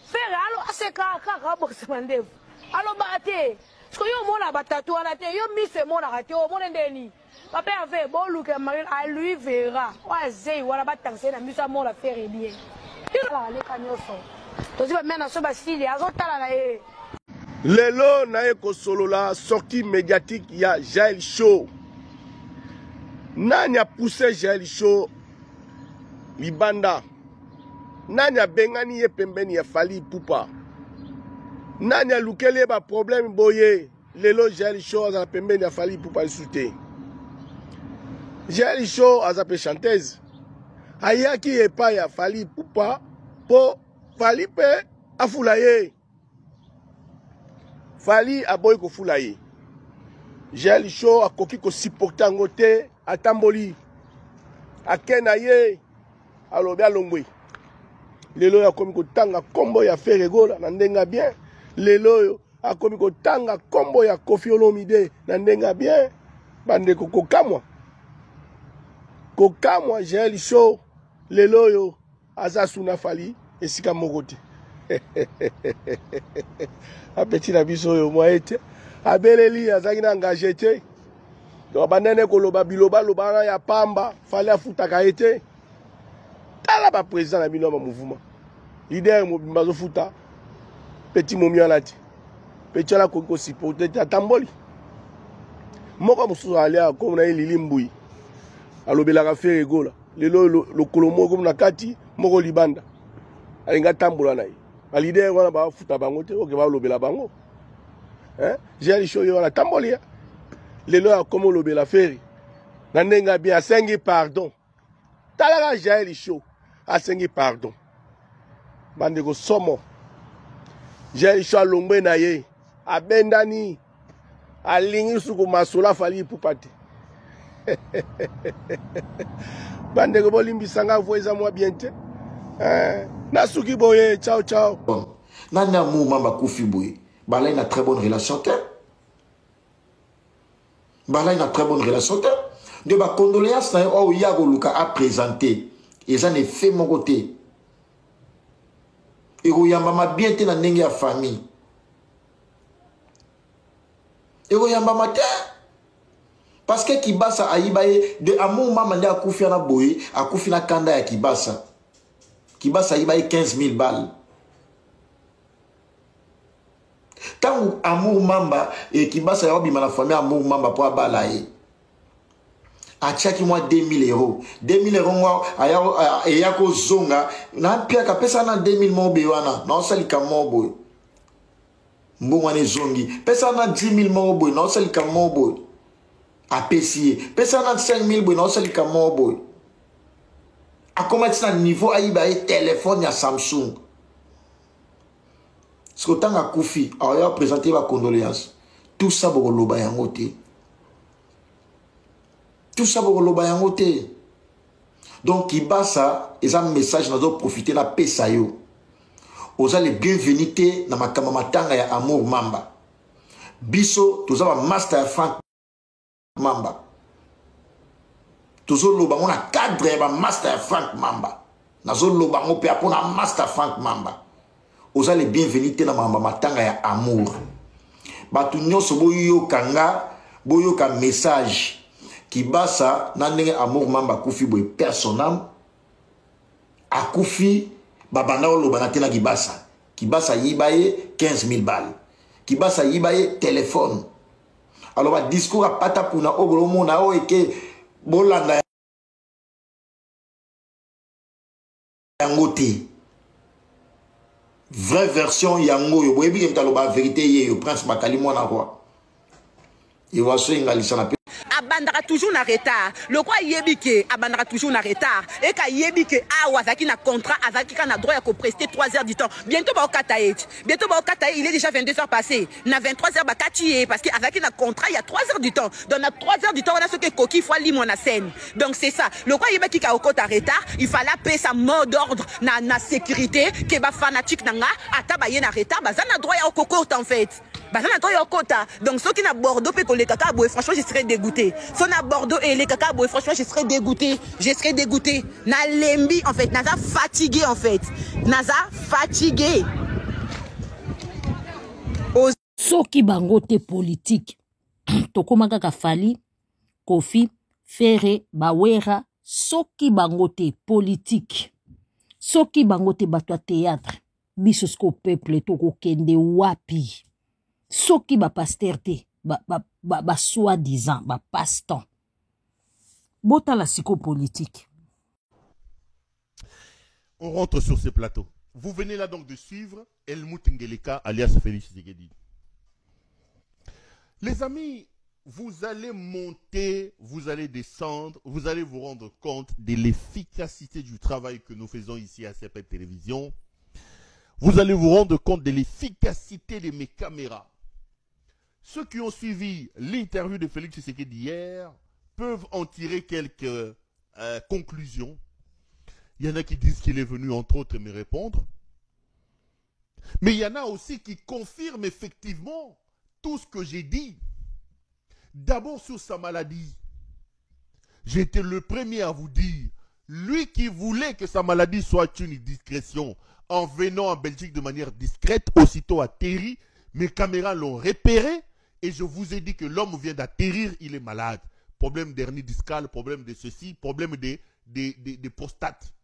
faire alo aseka aka bongsa bandefu alo bate parce que yo mona batatu wana te yo mise mona kati o mona ndeni papa avait bon look Marie à lui verra wa zei wala batanse na miso mona faire bien yo la le kanyoso tozi ba mena so ba sili azotala na ye lelo na eko solo la sortie médiatique ya Jaël Show. Nani a poussé Jaël Show libanda? Nani a bengani ye pembeni ya Fally Ipupa? Nani a lukele ba problème boye? Lelo Jaël Show a pembeni ya Fally Ipupa insulté. Jaël Show a zappé chanteuse. Ayaki epa ya Fally Ipupa po Fally pe afulaye. Fally a boy ko fulaye. Jaël Show a koki ko supporter ngote atamboli. Akena ye alobi alongwe. Lelo ya komi ko tanga kombo ya Ferregola na ndenga bien. Lelo yo a komi ko tanga kombo ya Koffi Olomide na ndenga bien. Bande ko kokamwa. Kokamwa Jaël Show lelo yo azasuna Fally esika mokote. A petit na biso yo moete abeleli azaki na engagé te to banene ko loba biloba loba ya pamba Fally afutaka ete tala ba président na bino ma mouvement leader mo bazo futa petit momi alati petit ala ko supporter atamboli moko musu alia ko na Lili Mbui alobela ka Ferregola lelo lo kolomo ko na kati moko libanda alinga tambola na ye ba leader wana ba futa bango te oke ba lobela bango Jaël Show yo la tambolia lelo ya komo lobela feri na ndenga bien asengi pardon talaka Jaël Show asengi pardon bande ko somo Jaël Show longbe na ye abendani alingi suku masola Fally Ipupa te bande ko bolimbisanga voiza moi bien te Nasuki boye, ciao ciao. Nana mou mamba Koufi boye. Bala une très bonne relation te. Bala une très bonne relation te. De ba condoléances na o yago luka a présenté. Et ça ne fait mon côté. Et o yamba ma bien te na ndenge ya famille. Et o yamba ma te. Parce que Kibasa ayibaye de amour mama nda Koufi na boye, a Koufi na kanda ya Kibasa. Kibasa ayibaye 15 000 balles. Tant amour mamba et Kibasa yabima la famille amour mamba pour abalaye. A chaque mois 2000 euros. 2000 euros moi ayako zonga na pia ka pesa na 2000 mobe wana na osalika mobo. Mbongwane zongi. Pesa na 10 000 mobo na osalika mobo. A pesier. Pesa na 5 000 boy na osalika mobo. A comment ça niveau ayibaye téléphone ya Samsung. Ce que tant à Koufi a présenté ma condoléance. Tout ça pour le bayangote. Tout ça pour le bayangote. Donc Kibasa, ils ont un message nous ont profité la paix ça yo. Aux les bienvenus na makamamatanga ya amour mamba. Biso tous avons master Frank Mamba. Toujours loba on a cadre ba master Frank Mamba. Nazo loba on peut apona master Frank Mamba. Oza les bienvenus na mamba matanga ya amour. Batu nyonso boyo kanga boyo ka message Kibasa na ndenge amour mamba Koufi boy personnel akufi babanda loba na tena Kibasa. Kibasa yibaye 15 000 balles. Kibasa yibaye téléphone. Alors ba discours a pata puna obolo mona o eke bolanda yangote. Vraie version yango yo boyebi ke mtaloba vérité ye yo prince bakali mwana kwa. Il va so ingalisa na abandara toujours na retard. Le quoi yebike abandara toujours na retard. Et ka yebike awazaki na contrat azaki ka na droit à prester 3 heures du temps. Bientôt ba okatae. Bientôt ba okatae, il est déjà 22 heures passées. Na 23 heures ba katié parce que azaki na contrat il y a 3 heures du temps. Donc na 3 heures du temps on a ce que coquille fois limo na scène. Donc c'est ça. Le quoi yebike ka okota retard, il fallait payer sa mot d'ordre na sécurité que ba fanatique nanga ata ba ye na retard ba na droit à kokota en fait. Bazana to yokota. Donc ceux qui na Bordeaux pe les kaka boy franchement je serais dégoûté. Ceux na Bordeaux et les kaka boy franchement je serais dégoûté. Je serais dégoûté. Na lembi en fait, naza fatigué en fait. Naza fatigué. Soki bango te politique. Tokoma kaka Fali, Kofi, Ferre, Bawera, soki bango te politique. Soki bango te batwa théâtre. Bisosko peuple toko kende wapi. Soki ba pasteur te, ba soi-disant, ba passe-temps. Bota la psychopolitique. On rentre sur ce plateau. Vous venez là donc de suivre Helmut Ngeleka alias Félix Tshisekedi. Les amis, vous allez monter, vous allez descendre, vous allez vous rendre compte de l'efficacité du travail que nous faisons ici à CPET Télévision. Vous allez vous rendre compte de l'efficacité de mes caméras. Ceux qui ont suivi l'interview de Félix Tshisekedi hier peuvent en tirer quelques conclusions. Il y en a qui disent qu'il est venu entre autres me répondre. Mais il y en a aussi qui confirment effectivement tout ce que j'ai dit. D'abord sur sa maladie. J'ai été le premier à vous dire, lui qui voulait que sa maladie soit une discrétion, en venant en Belgique de manière discrète, aussitôt atterri, mes caméras l'ont repéré et je vous ai dit que l'homme vient d'atterrir, il est malade. Problème d'hernie discale, problème de ceci, problème de prostate.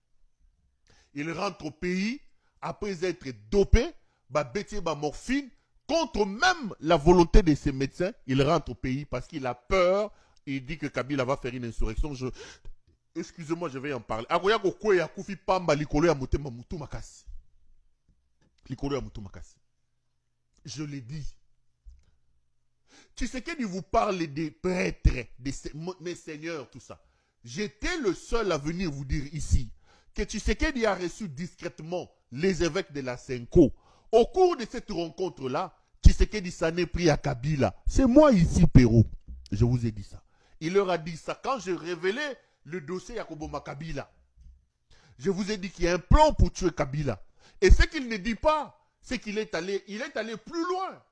Il rentre au pays, après être dopé, bêtier, morphine, contre même la volonté de ses médecins, il rentre au pays parce qu'il a peur, il dit que Kabila va faire une insurrection. Excusez-moi, je vais en parler. Je l'ai dit. Tshisekedi vous parle des prêtres, mes seigneurs, tout ça. J'étais le seul à venir vous dire ici que Tshisekedi a reçu discrètement les évêques de la Senko. Au cours de cette rencontre-là, Tshisekedi s'en est pris à Kabila. C'est moi ici, Pérou. Je vous ai dit ça. Il leur a dit ça quand j'ai révélé le dossier Yakoboma Kabila. Je vous ai dit qu'il y a un plan pour tuer Kabila. Et ce qu'il ne dit pas, c'est qu'il est allé plus loin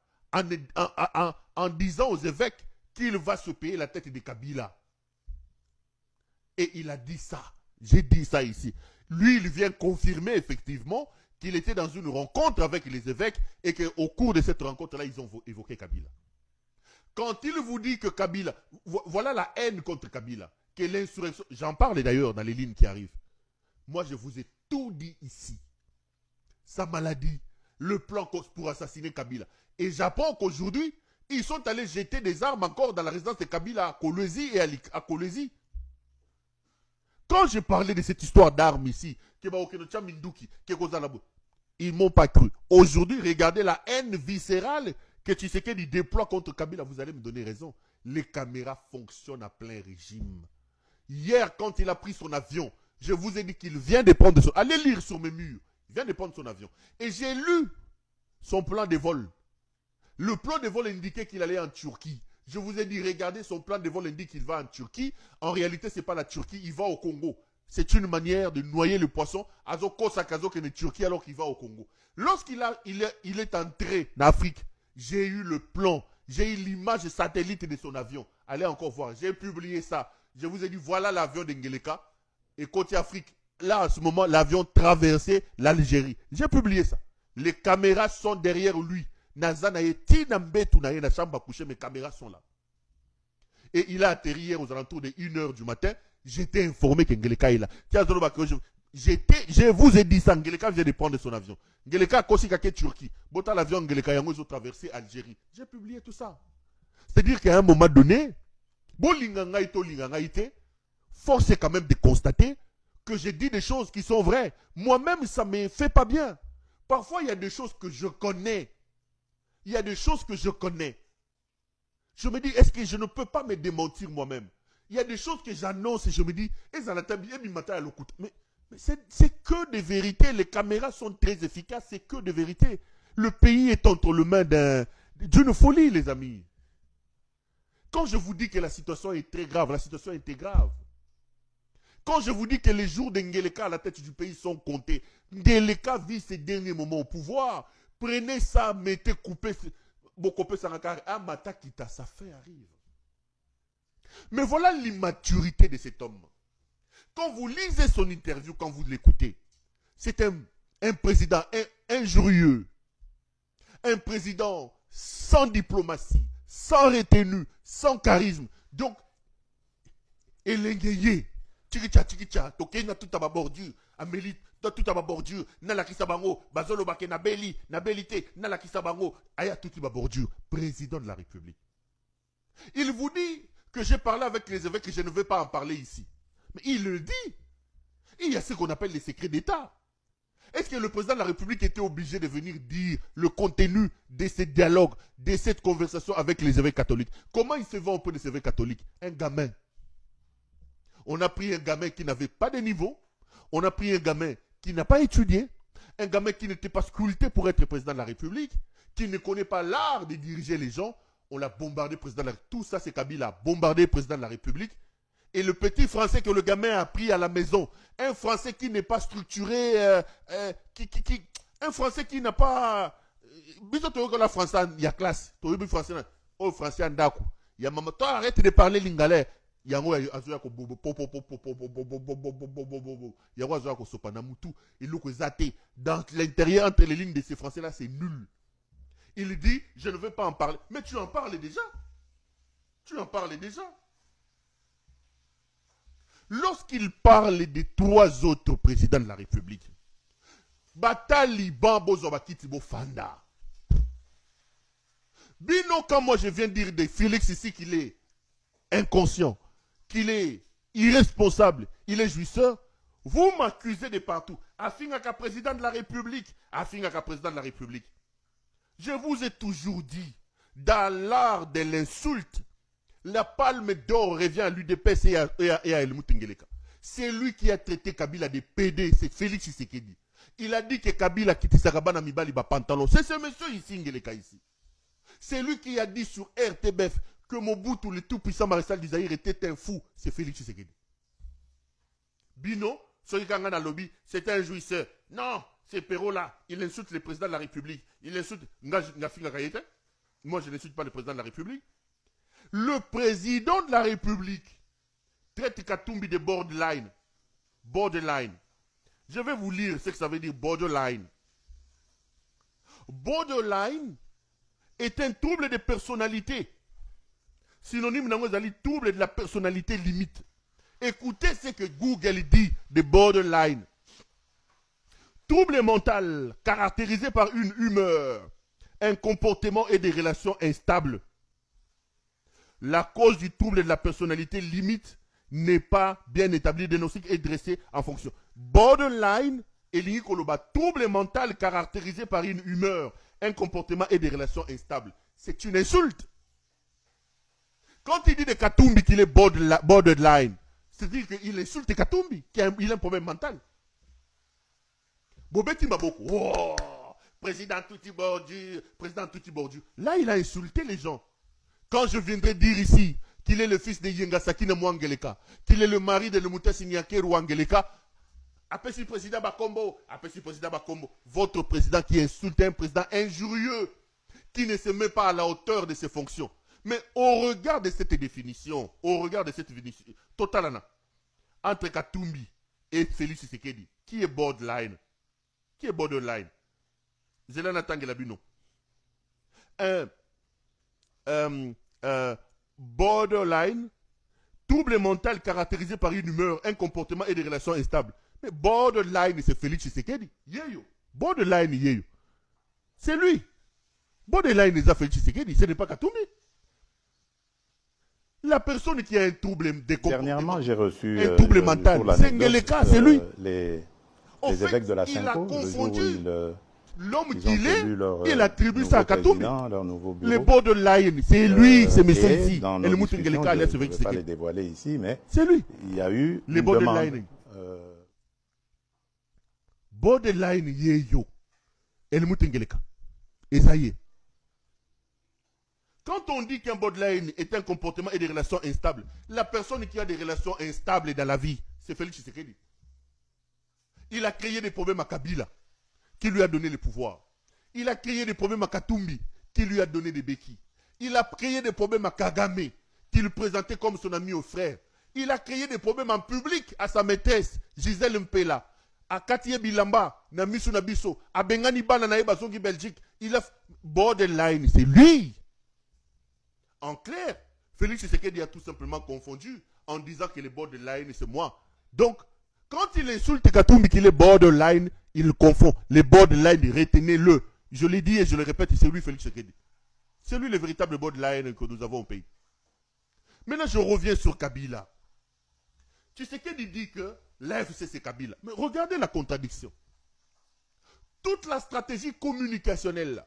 en disant aux évêques qu'il va se payer la tête de Kabila. Et il a dit ça. J'ai dit ça ici. Lui, il vient confirmer effectivement qu'il était dans une rencontre avec les évêques et qu'au cours de cette rencontre-là, ils ont évoqué Kabila. Quand il vous dit que Kabila, voilà la haine contre Kabila, que l'insurrection, j'en parle d'ailleurs dans les lignes qui arrivent. Moi, je vous ai tout dit ici. Sa maladie, le plan pour assassiner Kabila. Et j'apprends qu'aujourd'hui, ils sont allés jeter des armes encore dans la résidence de Kabila à Kolwezi et à Kolwezi. Quand j'ai parlé de cette histoire d'armes ici, ils ne m'ont pas cru. Aujourd'hui, regardez la haine viscérale que Tshisekedi déploie contre Kabila. Vous allez me donner raison. Les caméras fonctionnent à plein régime. Hier, quand il a pris son avion, je vous ai dit qu'il vient de prendre son... Allez lire sur mes murs. Il vient de prendre son avion. Et j'ai lu son plan de vol. Le plan de vol indiquait qu'il allait en Turquie. Je vous ai dit, regardez, son plan de vol indique qu'il va en Turquie. En réalité, ce n'est pas la Turquie, il va au Congo. C'est une manière de noyer le poisson. Azoko Sakazo qui est en Turquie alors qu'il va au Congo. Lorsqu'il est entré en Afrique, j'ai eu le plan, j'ai eu l'image satellite de son avion. Allez encore voir, j'ai publié ça. Je vous ai dit, voilà l'avion d'Ngeleka. Et côté Afrique, là, en ce moment, l'avion traversait l'Algérie. J'ai publié ça. Les caméras sont derrière lui. Mes caméras sont là. Et il a atterri hier aux alentours de 1h du matin. J'étais informé que Ngeleka est là. Je vous ai dit ça, Ngeleka vient de prendre son avion. Ngeleka a kosi kake Turquie. Bota l'avion Ngeleka, ils ont traversé Algérie. J'ai publié tout ça. C'est-à-dire qu'à un moment donné, force est quand même de constater que j'ai dit des choses qui sont vraies. Moi-même, ça ne me fait pas bien. Parfois, il y a des choses que je connais. Il y a des choses que je connais. Je me dis, est-ce que je ne peux pas me démentir moi-même? Il y a des choses que j'annonce et je me dis, mais c'est que des vérités. Les caméras sont très efficaces, c'est que des vérités. Le pays est entre les mains d'une folie, les amis. Quand je vous dis que la situation est très grave, la situation est très grave. Quand je vous dis que les jours d'Ngeleka à la tête du pays sont comptés, Ngeleka vit ses derniers moments au pouvoir. Prenez ça, mettez, coupez, sa fin arrive. Mais voilà l'immaturité de cet homme. Quand vous lisez son interview, quand vous l'écoutez, c'est un président injurieux, un président sans diplomatie, sans retenue, sans charisme. Donc, elengeye, tchikicha, toke na tout à ma bordure, Amélie, tout à ma bordure, na la kisabango, bazolo bake na belité, na la kisabango, aya tout à ma bordure, président de la République. Il vous dit que j'ai parlé avec les évêques et je ne vais pas en parler ici. Mais il le dit. Il y a ce qu'on appelle les secrets d'État. Est-ce que le président de la République était obligé de venir dire le contenu de ce dialogue, de cette conversation avec les évêques catholiques? Comment il se vend auprès des évêques catholiques? Un gamin. On a pris un gamin qui n'avait pas de niveau. On a pris un gamin qui n'a pas étudié. Un gamin qui n'était pas sculpté pour être président de la République. Qui ne connaît pas l'art de diriger les gens. On l'a bombardé président de la République. Tout ça, c'est Kabila bombardé président de la République. Et le petit français que le gamin a appris à la maison, un français qui n'est pas structuré, un français qui n'a pas... la français, il y a classe. Oh, français, il y a maman. Toi, arrête de parler lingala. Il y a dans l'intérieur, entre les lignes de ces français-là, c'est nul. Il dit, je ne veux pas en parler. Mais tu en parles déjà. Tu en parles déjà. Lorsqu'il parle des 3 autres présidents de la République, Batali Bambo Zobakiti Bofanda. Bino, quand moi je viens dire de Félix ici qu'il est inconscient, qu'il est irresponsable, il est jouisseur, vous m'accusez de partout. Afingaka président de la République, Afingaka président de la République. Je vous ai toujours dit, dans l'art de l'insulte, la palme d'or revient à l'UDPS et à Helmut Ngeleka. C'est lui qui a traité Kabila de PD, c'est Félix Tshisekedi. Il a dit que Kabila quitté Sarabana Mibali ba pantalon. C'est ce monsieur ici, Ngeleka ici. C'est lui qui a dit sur RTBF que Mobutu, le tout puissant maréchal du Zaïre, était un fou. C'est Félix Tshisekedi. Bino, celui qui a un lobby, c'est un jouisseur. Non, c'est Perrault là. Il insulte le président de la République. Il insulte moi, je n'insulte pas le président de la République. Le président de la République traite Katumbi de borderline. Borderline. Je vais vous lire ce que ça veut dire borderline. Borderline est un trouble de personnalité. Synonyme d'un trouble de la personnalité limite. Écoutez ce que Google dit de borderline. Trouble mental caractérisé par une humeur, un comportement et des relations instables. La cause du trouble de la personnalité limite n'est pas bien établie, diagnostic et dressée en fonction. Borderline est lié au trouble mental caractérisé par une humeur, un comportement et des relations instables. C'est une insulte. Quand il dit de Katumbi qu'il est borderline, c'est-à-dire qu'il insulte Katumbi, qu'il a un problème mental. Bobeti Maboko, oh, président Tuti Bordu. Là, il a insulté les gens. Quand je viendrai dire ici qu'il est le fils de Yengasakine Mwangeleka, qu'il est le mari de Lumuta Sinyakeru Wangeleka, appelle-ci président Bakombo, votre président qui insulte un président injurieux, qui ne se met pas à la hauteur de ses fonctions. Mais au regard de cette définition, Totalana, entre Katumbi et Félix Tshisekedi, qui est borderline? Qui est borderline? Zelana Tangelabino. Borderline, trouble mental caractérisé par une humeur, un comportement et des relations instables. Mais borderline, c'est Félix Tshisekedi. Yeyo. Borderline, yeyo. C'est lui. Borderline, c'est Félix Tshisekedi. Ce n'est pas Katumbi. La personne qui a un trouble de comportement. Dernièrement, j'ai reçu un trouble mental. C'est Ngeleka, c'est lui. Les évêques de la Cinco, le jour où l'homme Ils ont qu'il est, élu leur, il attribue ça à Katumbi. leur nouveau bureau. Les borderline, c'est lui, c'est monsieur Et ici. dans Et nos le discussions, Moutengeleka, je ne c'est vais vrai pas les dévoiler ici, mais c'est lui. Il y a eu les une borderline. demande. Borderline, yeyo. Et le Moutengeleka. Et ça y est. Quand on dit qu'un borderline est un comportement et des relations instables, la personne qui a des relations instables dans la vie, c'est Félix Tshisekedi. Il a créé des problèmes à Kabila, qui lui a donné le pouvoir. Il a créé des problèmes à Katumbi, qui lui a donné des béquilles. Il a créé des problèmes à Kagame, qui le présentait comme son ami au frère. Il a créé des problèmes en public à sa maîtresse, Gisèle Mpela, à Katie Bilamba, na Misu Nabiso, à Bengani Bana na Ebazongi Belgique. Il a borderline, c'est lui. En clair, Félix Tshisekedi a tout simplement confondu en disant que les borderline, c'est moi. Donc, quand il insulte Katumbi qu'il est borderline, il confond. Les borderline, retenez-le. Je l'ai dit et je le répète, c'est lui Félix Tshisekedi. C'est lui le véritable borderline que nous avons au pays. Maintenant, je reviens sur Kabila. Tshisekedi dit que l'AFC c'est Kabila. Mais regardez la contradiction. Toute la stratégie communicationnelle,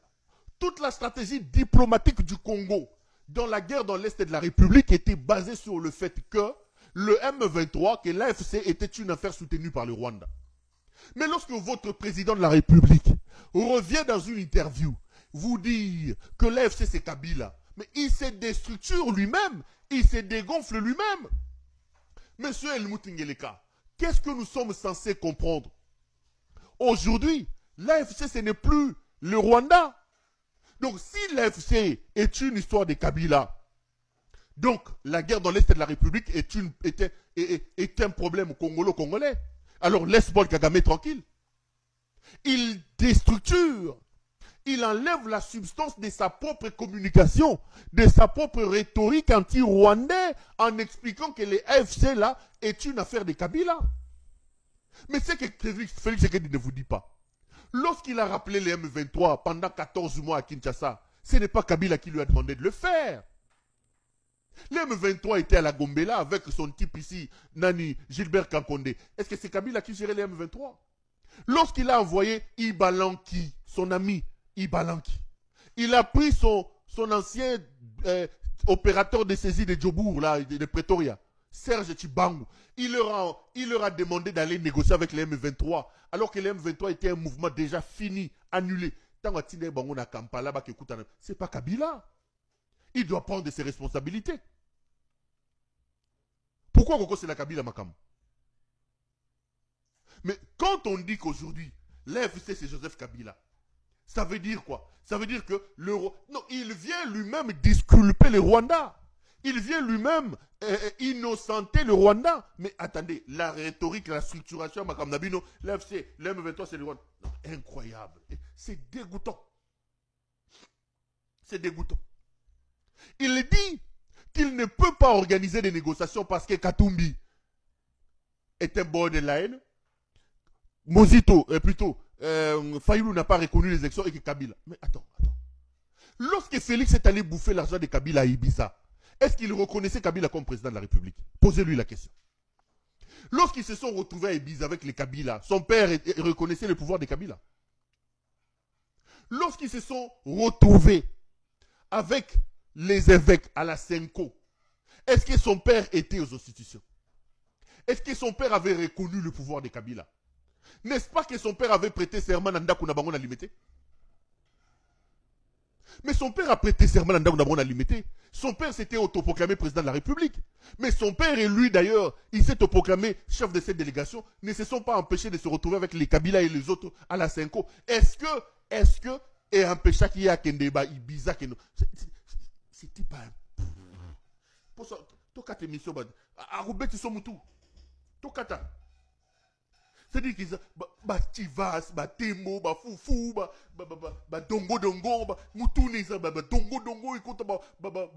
toute la stratégie diplomatique du Congo, dans la guerre dans l'Est de la République était basée sur le fait que le M23, que l'AFC était une affaire soutenue par le Rwanda. Mais lorsque votre président de la République revient dans une interview, vous dire que l'AFC c'est Kabila, mais il se déstructure lui-même, il se dégonfle lui-même. Monsieur El Moutengeleka, qu'est-ce que nous sommes censés comprendre? Aujourd'hui, l'AFC ce n'est plus le Rwanda. Donc, si l'AFC est une histoire de Kabila, donc la guerre dans l'Est de la République est un problème congolo-congolais, alors laisse Paul Kagame tranquille. Il déstructure, il enlève la substance de sa propre communication, de sa propre rhétorique anti-rwandais, en expliquant que l'AFC là est une affaire de Kabila. Mais c'est que Félix Tshisekedi ne vous dit pas. Lorsqu'il a rappelé les M23 pendant 14 mois à Kinshasa, ce n'est pas Kabila qui lui a demandé de le faire. Les M23 étaient à la Gombela avec son type ici, Nani, Gilbert Kankonde. Est-ce que c'est Kabila qui gérait les M23? Lorsqu'il a envoyé Ibalanki, son ami Ibalanki, il a pris son ancien opérateur de saisie de Djobour, là, de Pretoria, Serge Chibangu. Il leur a demandé d'aller négocier avec les M23, alors que les M23 était un mouvement déjà fini, annulé. C'est pas Kabila. Il doit prendre ses responsabilités. Pourquoi Koko c'est la Kabila Makam? Mais quand on dit qu'aujourd'hui, l'AFC c'est Joseph Kabila, ça veut dire quoi? Ça veut dire que non, il vient lui-même disculper le Rwanda. Il vient lui-même innocenter le Rwanda. Mais attendez, la rhétorique, la structuration, Makam Nabino, l'AFC, l'M23 c'est le Rwanda. Non, incroyable. C'est dégoûtant. C'est dégoûtant. Il dit qu'il ne peut pas organiser des négociations parce que Katumbi est un borderline. Mozito, plutôt, Fayulu n'a pas reconnu les élections et que Kabila. Mais attends. Lorsque Félix est allé bouffer l'argent de Kabila à Ibiza, est-ce qu'il reconnaissait Kabila comme président de la République? Posez-lui la question. Lorsqu'ils se sont retrouvés à Ibiza avec les Kabila, son père reconnaissait le pouvoir de Kabila. Lorsqu'ils se sont retrouvés avec les évêques à la Senko, est-ce que son père était aux institutions? Est-ce que son père avait reconnu le pouvoir de Kabila? N'est-ce pas que son père avait prêté serment à Ndakou Nabango na limité? Mais son père a prêté serment à Ndakou Nabango na limité. Son père s'était autoproclamé président de la République. Mais son père et lui d'ailleurs, il s'est autoproclamé chef de cette délégation, ne se sont pas empêchés de se retrouver avec les Kabila et les autres à la Senko. Est-ce que et empêcha qu'il y a Kendeba Ibiza Kendo? C'est pas pour ça tokata émission à Roubeti Somutu tokata. C'est-à-dire qu'ils ba Chivas, ba Temo, ba Fufu, ba Dongo Dongo, ba Mutune, ba Dongo Dongo, écoute ba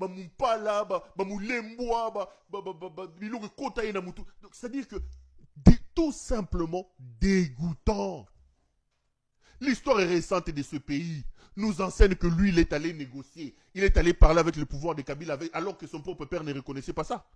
Mumpala, ba Mulemboa, ba Biloko Kota na Mutu. Donc c'est-à-dire que tout simplement dégoûtant. L'histoire récente de ce pays nous enseigne que lui, il est allé négocier. Il est allé parler avec le pouvoir de Kabila alors que son propre père ne reconnaissait pas ça.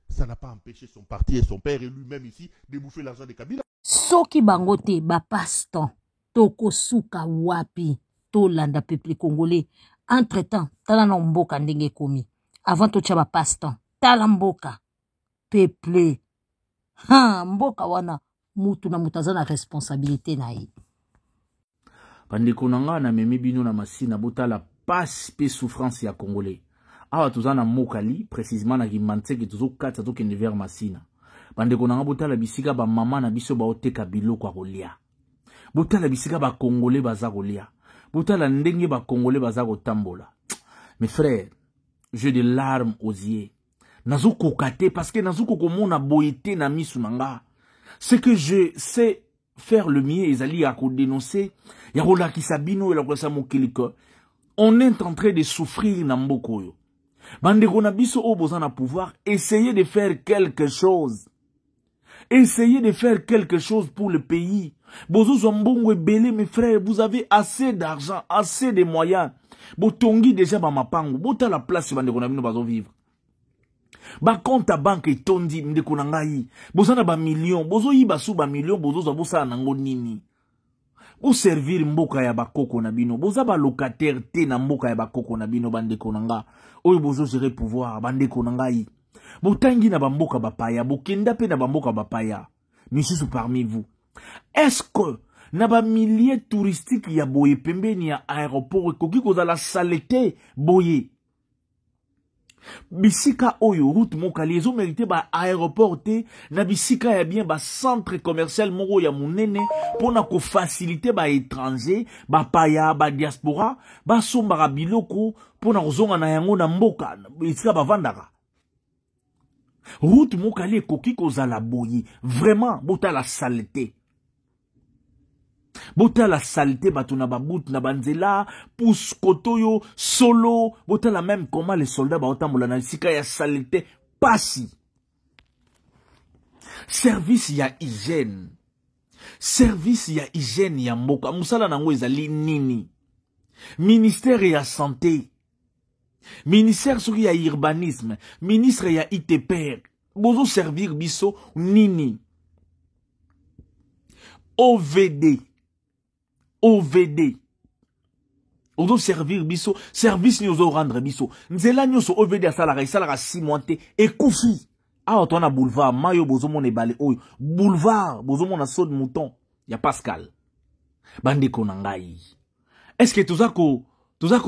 Ça n'a pas empêché son parti et son père et lui-même ici de bouffer l'argent de Kabila. Soki bangote ba passe-temps. tokosuka wapi tolanda peuple congolais. Entre temps tala na mboka ndenge komi avant totia ba passe-temps tala mboka peuple mboka wana mutu na mutaza na responsabilité na ye. Bandeko nanga na memi bino na masina botala passe pe souffrance ya congolais. Awa tozana mokali précisément na Kimanteke tozo kata to kende vers masina. Bandeko nanga botala bisika ba mama na biso ba oteka biloko kolia. Botala bisika ba congolais baza kolia. Botala ndenge ba congolais baza kotambola. Mes frères, j'ai des larmes aux yeux. Nazo kokate parce que nazo kokomona boyete na misu nanga. Ce que je sais faire le mien ezali ya ko dénoncer ya rola kisabino et la kwasa mokeliko. On est en train de souffrir na mboko yo. Bandeko na biso o boza na pouvoir, essayez de faire quelque chose. Essayez de faire quelque chose pour le pays. Bozo zombongo ebele mes frères, vous avez assez d'argent, assez de moyens. Botongi déjà ba mapango, bota la place bandeko na bino bazo vivre. Ba compte à banque etondi ndeko na ngai. Boza na ba millions, bozo yiba su ba millions, bozo zo bosa nango nini. Ou servir mboka ya bakoko na bino. Boza ba locataire te na mboka ya bakoko na bino bandeko na nga. Oyo bozo gérer pouvoir bandeko na ngai. Botangi na bamboka bapaya, bokenda pe na bamboka bapaya. Misusu parmi vous. Est-ce que na ba milliers touristique ya boye pembeni ya aéroport ekoki kozala saleté boye? Bisika oyo route mokali ezo mérité ba aéroport te na bisika ya bien ba centre commercial moko ya munene pona ko faciliter ba étranger ba paya ba diaspora ba somba biloko pona kozonga na yango na mboka bisika ba vandaka. Route mokali ekoki kozala boye vraiment bota la saleté. Bota la saleté batuna babout na banzela pousse kotoyo solo bota la même comment les soldats ba otambola na sika ya saleté pasi. Service ya hygiène. Service ya hygiène ya mboka musala nango ezali nini? Ministère ya santé. Ministère soki ya urbanisme, ministre ya ITPR. Bozo servir biso nini? OVD. OVD. Ozo servir biso, service ni ozo rendre biso. Nzela nyoso OVD asalara 6 mois te ekufi. Ah to na boulevard mayo bozo mona ebale oyo. Boulevard bozo mona saut de mouton ya Pascal. Bandeko na ngai. Est-ce que toza ko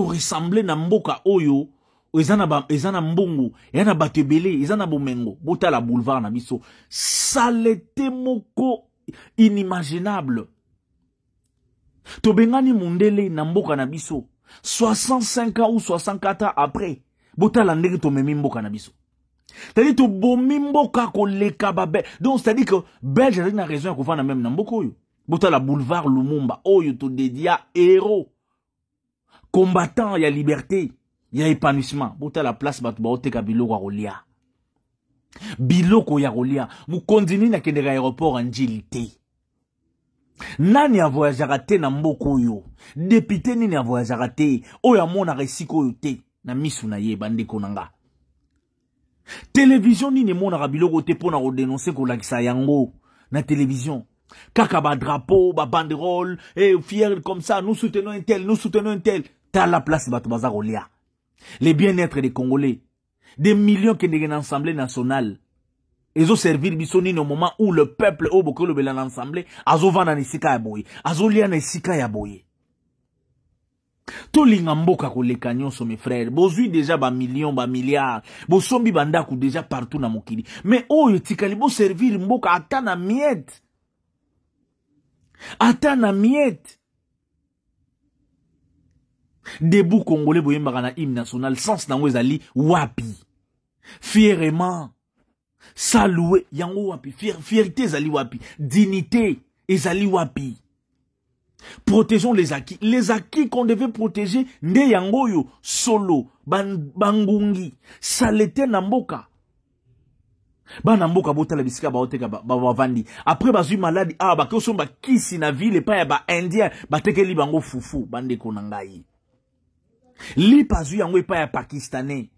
ressembler na mboka oyo ezana mbongo, yana batebele, ezana bomengo, bota la boulevard na biso. Saleté moko inimaginable. Tobengani mundele na mboka na biso 65 ans ou 64 ans après bota la ndenge to memi mboka na biso. C'est-à-dire to bomi mboka ko leka babe. Donc c'est-à-dire que Belge a raison ko fana même na mboka oyo. Bota la boulevard Lumumba oyo to dédia héros. Combattant ya liberté, ya épanouissement. Bota la place batu ba oteka biloko ya kolia. Biloko ya kolia. Mu continue na kende aéroport anjilité. Nani a voyagé te na mboko yo? Député nini a voyagé te? Oyo amona resiko yo te na misu na ye bandeko nanga. Télévision nini mona biloko te pona ko dénoncer ko lakisa yango na télévision. Kaka ba drapeau, ba banderole, fier comme ça, nous soutenons un tel, nous soutenons un tel. T'as la place batu baza kolia. Les bien-être des Congolais. Des millions qui sont dans l'Assemblée nationale. Ils ont servi biso nini au moment où le peuple au bokolo bela l'Assemblée azo vana na sika ya boye. Azo lia na sika ya boye. To linga mboka ko leka nyonso mes frères. Bozui déjà ba millions, ba milliards. Bo sombi bandaku déjà partout na mokili. Mais oyo tikali bo servir mboka ata na miette. Ata na miette. Debout Congolais boyembaka na hymne national sens nango ezali wapi. Fièrement. Saloué yango wapi. Fierté ezali wapi. Dignité ezali wapi. Protégeons les acquis. Les acquis qu'on devait protéger nde yango yo solo bangungi salete na mboka. Bana mboka botala bisika ba oteka ba vandi. Après bazui maladi ba ko somba kisi na ville pa ya ba indien batekeli bango fufu bande ko na ngai. Li pazu yango epa ya pakistanais.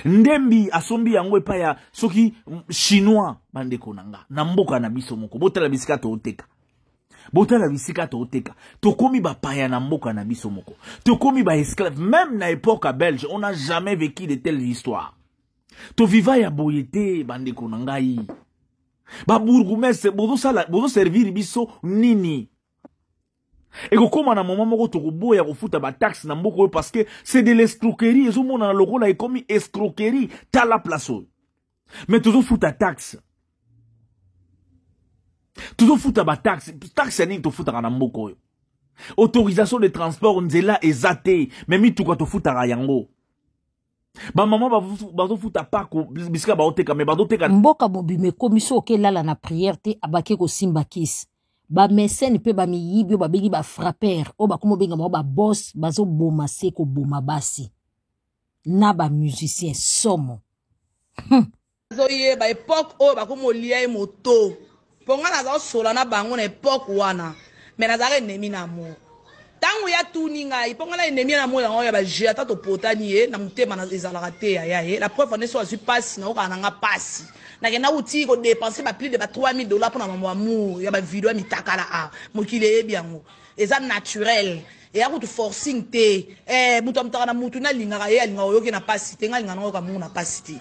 Ndembi asombi yango epa ya soki chinois bande konanga. Na mboka na biso moko. Botala bisika to oteka. Botala bisika toteka. Tokomi ba paya na mboka na biso moko. Tokomi ba esclave. Même na époque belge, on n'a jamais vécu de telles histoires. To viva ya boyete bandeko na ngai. Ba bourgmestre bozo servir biso nini. Et comme na moment moko tokobo ya kofuta ba taxe na mboko parce que c'est de l'escroquerie. Ezo mona na lokola e komi escroquerie ta la place. Mais tozo futa taxe. Tozo futa ba taxe. Taxe ni to futa na mboko yo. Autorisation de transport nzela ezate. Mais mi tuka to futa yango. Ba maman bazo futa pako bisika ba oteka me bazo teka mboka bobime komiso okelala na prière te abake ko simba kis. Ba mesene pe ba miyibi ba bengi ba frapper o ba komo benga ba boss bazo boma seko boma basi na ba musicien somo zo ye ba époque o ba komo lia moto ponga na zo sola na bango na époque wana mais na zare nemi na mo tangu ya tuninga iponga na nemi na mo ya ba je ata to potani e na mutema na ezalaka te ya ye la preuve on est sur passe na o kana nga passe na kena uti ko dépenser ba plus de $3000 pour na maman amour ya ba vidéo mi takala a mokile e biango eza naturel et ya ko forcing te mutu amtaka na mutu na linga ya linga oyoke na passe te nga linga na ko mu na passe te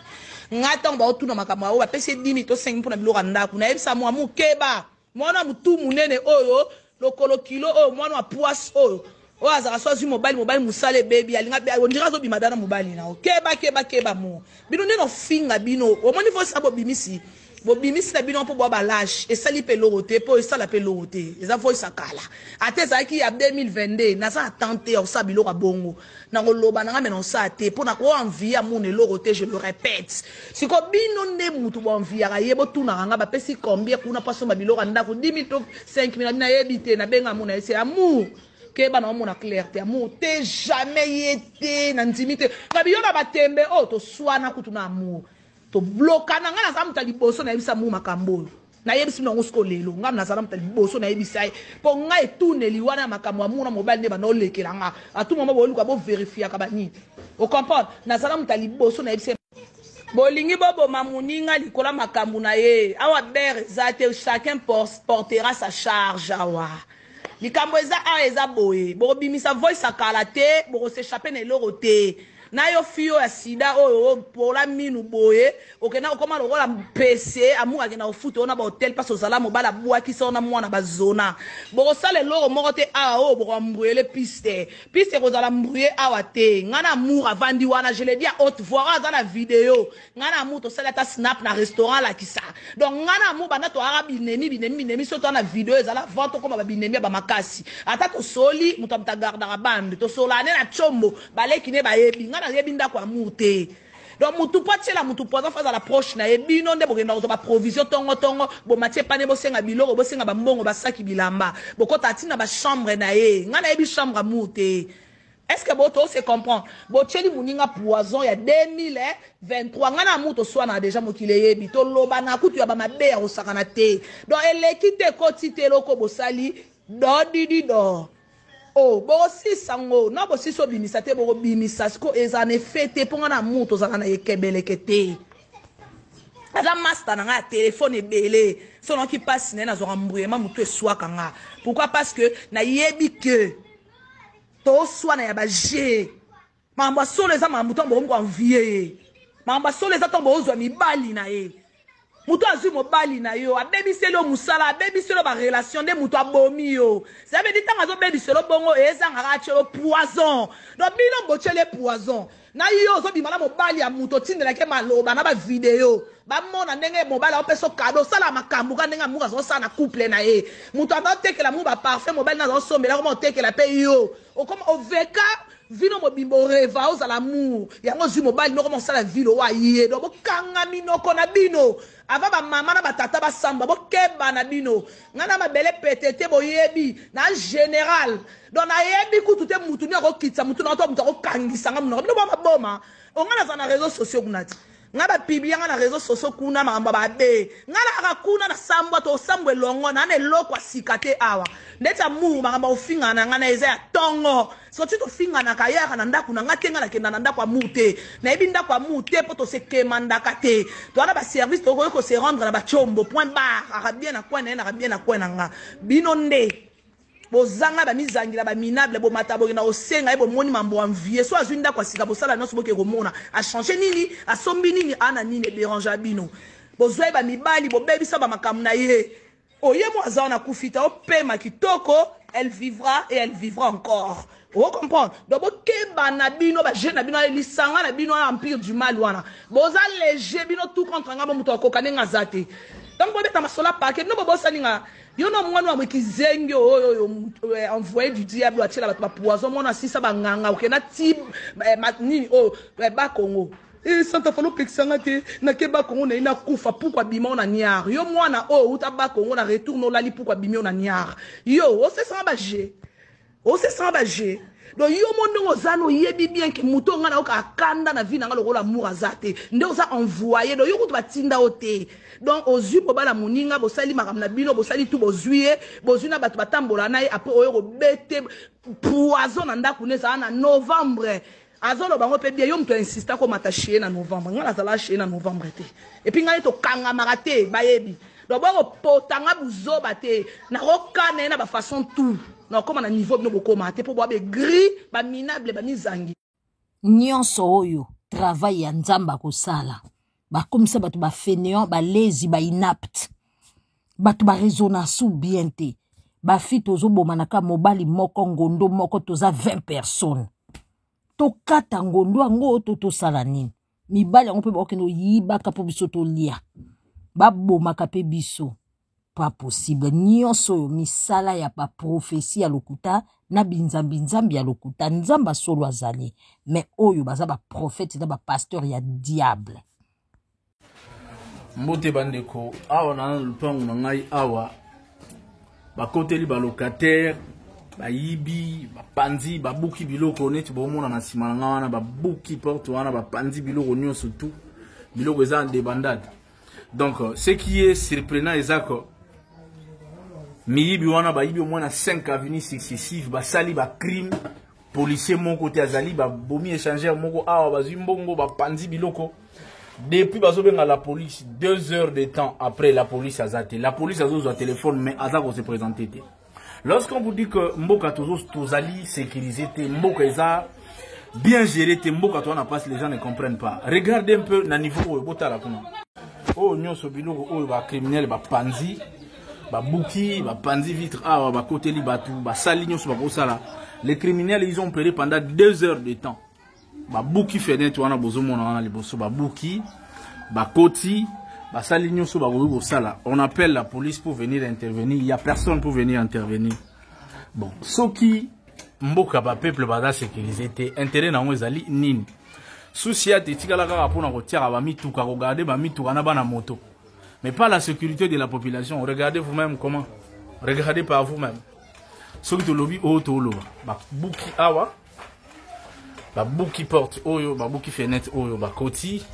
ngata ba otuna makamba o ba pese 10 to 5 pour na biloko ndako na ebisa mo amu keba mwana mutu munene oyo lokolo kilo oyo mwana wa poisse oyo o azaka sozi mobile musale baby alinga on dira zo bimadana mobile na keba mo bino ndeno finga bino o moni fo sabo bimisi na bino po ba lâche et sali pe loroté po e sala pe loroté eza fo sakala ateza ki ya 2022 na sa tenter o sa biloko bongo na ngoloba na ngame non sa te po na ko envie ya mone loroté je le répète siko bino nde mutu bo envie ya yebo tuna nga ba pesi combien kuna paso ba biloko ndako 10 000 to 5 000 na yebite na benga mona c'est amour que ba na mona clarté amour te jamais été na intimité na biyo na batembe o to swana kutuna amour to bloka na nga na za mutali boso na yebisa mu makambo na yebisi no ngosko lelo nga na za mutali boso na yebisa po nga etuneli wana makambo amu na mobile ne ba no lekela nga atu mama bo luka bo vérifier ka ba ni o comprendre na za mutali boso na yebisa bolingi bobo mamuninga likola makambo na ye awa ber zate chacun portera sa charge awa likambo eza boye bo bimisa voice akala te bo s'échapper na loroté na yo fio ya sida oyo pola minu boye okena okoma lokola PC amuka kena ofuto na ba hotel paso sala mobala bwaki sona mwana bazona boko sale loro moko te awa boko mbruele piste ko zala mbruye awa te ngana amour avandi wana je le dis à haute voix dans la vidéo ngana amour to sala ta snap na restaurant la kisa donc ngana amour bana to arabi binemi soto na vidéo ezala vente comme ba binemi ba makasi ata to soli muto mta garda ka bande to sola ne na chombo baleki ne ba yebi na yebinda kwa mute donc mutu potela mutu poza faza la proche na yebino nde bokenda ko ba provision tongo bo matie pane bo senga biloko bo senga ba mbongo ba saki bilamba bokota tina ba chambre na ye ngana yebi chambre mute est-ce que boto se comprend bo tcheli muninga poison ya 2023 ngana muto swana déjà mokile yebi to loba na kutu ya ba mabe ya osakana te donc elekite kotite loko bosali do didi do. Oh, bon si sango, non bon si so bimisa te bon bimisa sko ezane fete ponga na muto zana yekebele kete. Aza master na nga téléphone ebele, selon qui passe na zo rambrouiller ma muto eswa kanga. Pourquoi? Parce que na yebi que to swa na ya ba je. Mamba so les ama muto bo ko envier. Mamba so les atombo ozwa mibali na ye. Mutu azu mobali na yo abebi selo musala abebi selo ba relation de mutu abomi yo ça veut dire tanga zo bebi selo bongo ezanga ka chelo poison donc bino bochele poison na yo zo bimala mobali ya mutu tindela ke maloba na ba video ba mona ndenge mobali opeso cadeau sala makambu ka ndenge muka zo sana couple na ye mutu abatekela mu ba parfait mobali na zo sombela comment tekela pe yo o comme o veka vino mobimbo reva oza l'amour yango zu mobali no commencer la ville wa yé do bokanga minoko na bino ava ba mama na batata ba samba bokeba na bino ngana mabele petete boyebi na général donc na yebi kutu te mutu ni ko kitsa mutu na to mutu ko kangisa nga muno bino ba boma ongana za na réseaux sociaux kunati nga ba publier nga na réseaux sociaux kuna mamba ba be nga na kuna na sambwa to sambwe longo na ne lokwa sikate awa ndeta mu mamba ofinga na nga na eza ya tongo so tu to finga na kaya na ndaku na nga tenga na kenda na ndaku amute na ebi ndaku amute poto se kemandaka te to na ba service to ko se rendre na ba chombo point bar arabien na kwa na nga bino nde bozanga ba mizangila ba minable bo matabo na osenga ebo moni mambo envier so azwinda kwa sika bosala nyonso boke komona a changer nini a sombi nini ana nini dérange bino bozwa ba mibali bo bebisa ba makamu na ye oye mo azana kufita opema kitoko elle vivra et elle vivra encore. Vous comprenez? Donc, bana bino ba jeune bino lisanga na bino empire du mal wana. Boza léger bino tout contre nga muto kokane ngazate. Donc bobe ta masola paquet no bobo saninga. Yo no mwana wa kizengi oyo envoyé du diable atila ba poison mona sisa ba nganga okena ti nini o ba Congo. Et Santa Falo Pexanga te na keba Congo na ina kufa pourquoi bima na niar. Yo mwana o uta ba Congo na retourne la li pourquoi bima na niar. Yo o se sent ba G. O se sent ba G. Donc yo mondo ozano yebi bien que muto nga na oka kanda na vie na ngalo la murazate. Nde oza envoyer donc yo kutu batinda ote. Donc ozu po bala moninga bo sali makam na bino bo sali tout bo zuie bo zuna batu batambola na après oyo bete poison na ndaku neza na novembre. Azolo bango pe bien yo mto insista ko mataché na novembre. Nga la zala ché na novembre te. Et puis nga to kanga marate bayebi. Donc bo potanga buzoba te na rokane na ba façon tout. Non, comme on a niveau de nos commandes, pour boire des gris, ba minable, ba mizangi. Nyonso oyo, travail ya nzamba ko sala. Ba comme ça, batu ba fainéant, ba lazy, ba inapte. Batu ba raisonna sous bien te. Ba fit tozo bomanaka mobali moko ngondo moko toza 20 personnes. To kata ngondo ango to sala nini. Mibali ango pe ba okeno yiba kapo biso to lia. Ba bomaka pe biso. Pas possible. Nyonso misala ya pa prophétie ya lokuta na binzambi ya lokuta nzamba solo azali mais oyo baza ba prophète na ba pasteur ya diable. Mbote bandeko awa na lupangu na ngai awa ba koteli ba locataire ba yibi ba panzi ba buki biloko neti bomona na sima na wana ba buki porte wana ba panzi biloko nyonso tout biloko eza en débandade. Donc ce qui est surprenant ezako miyibi wana ba yibi au moins 5 avenues successives ba sali ba crime policier mon côté azali ba bomi échangeur moko awa ba zimbongo ba panzi biloko depuis bazo benga la police 2 heures de temps après la police azate la police azo au téléphone mais azako se présenter. Lorsqu'on vous dit que mboka tozali sécurisé te mboka eza bien géré te mboka to na passe les gens ne comprennent pas. Regardez un peu na niveau bota la kuna oh nyonso biloko oh ba criminel ba panzi ba bouki, ba panzi vitre, ba côté li batu, ba saligno sur ba sala. Les criminels ils ont opéré pendant 2 heures de temps. Ba bouki fenêtre wana bozo mona wana liboso ba bouki, ba koti, ba saligno sur ba go sala. On appelle la police pour venir intervenir, il y a personne pour venir intervenir. Bon, soki mboka ba peuple ba sécurisé té intérêt na ngo ezali nini. Souci a te tikala ka pona ko tiara ba mituka ko garder ba mituka na bana moto. Mais pas la sécurité de la population. Regardez vous-même comment. Regardez par vous-même. Ce qui te lobby au tolo. Ba bouki awa. Ba bouki porte oyo, ba bouki fenêtre oyo, ba koti.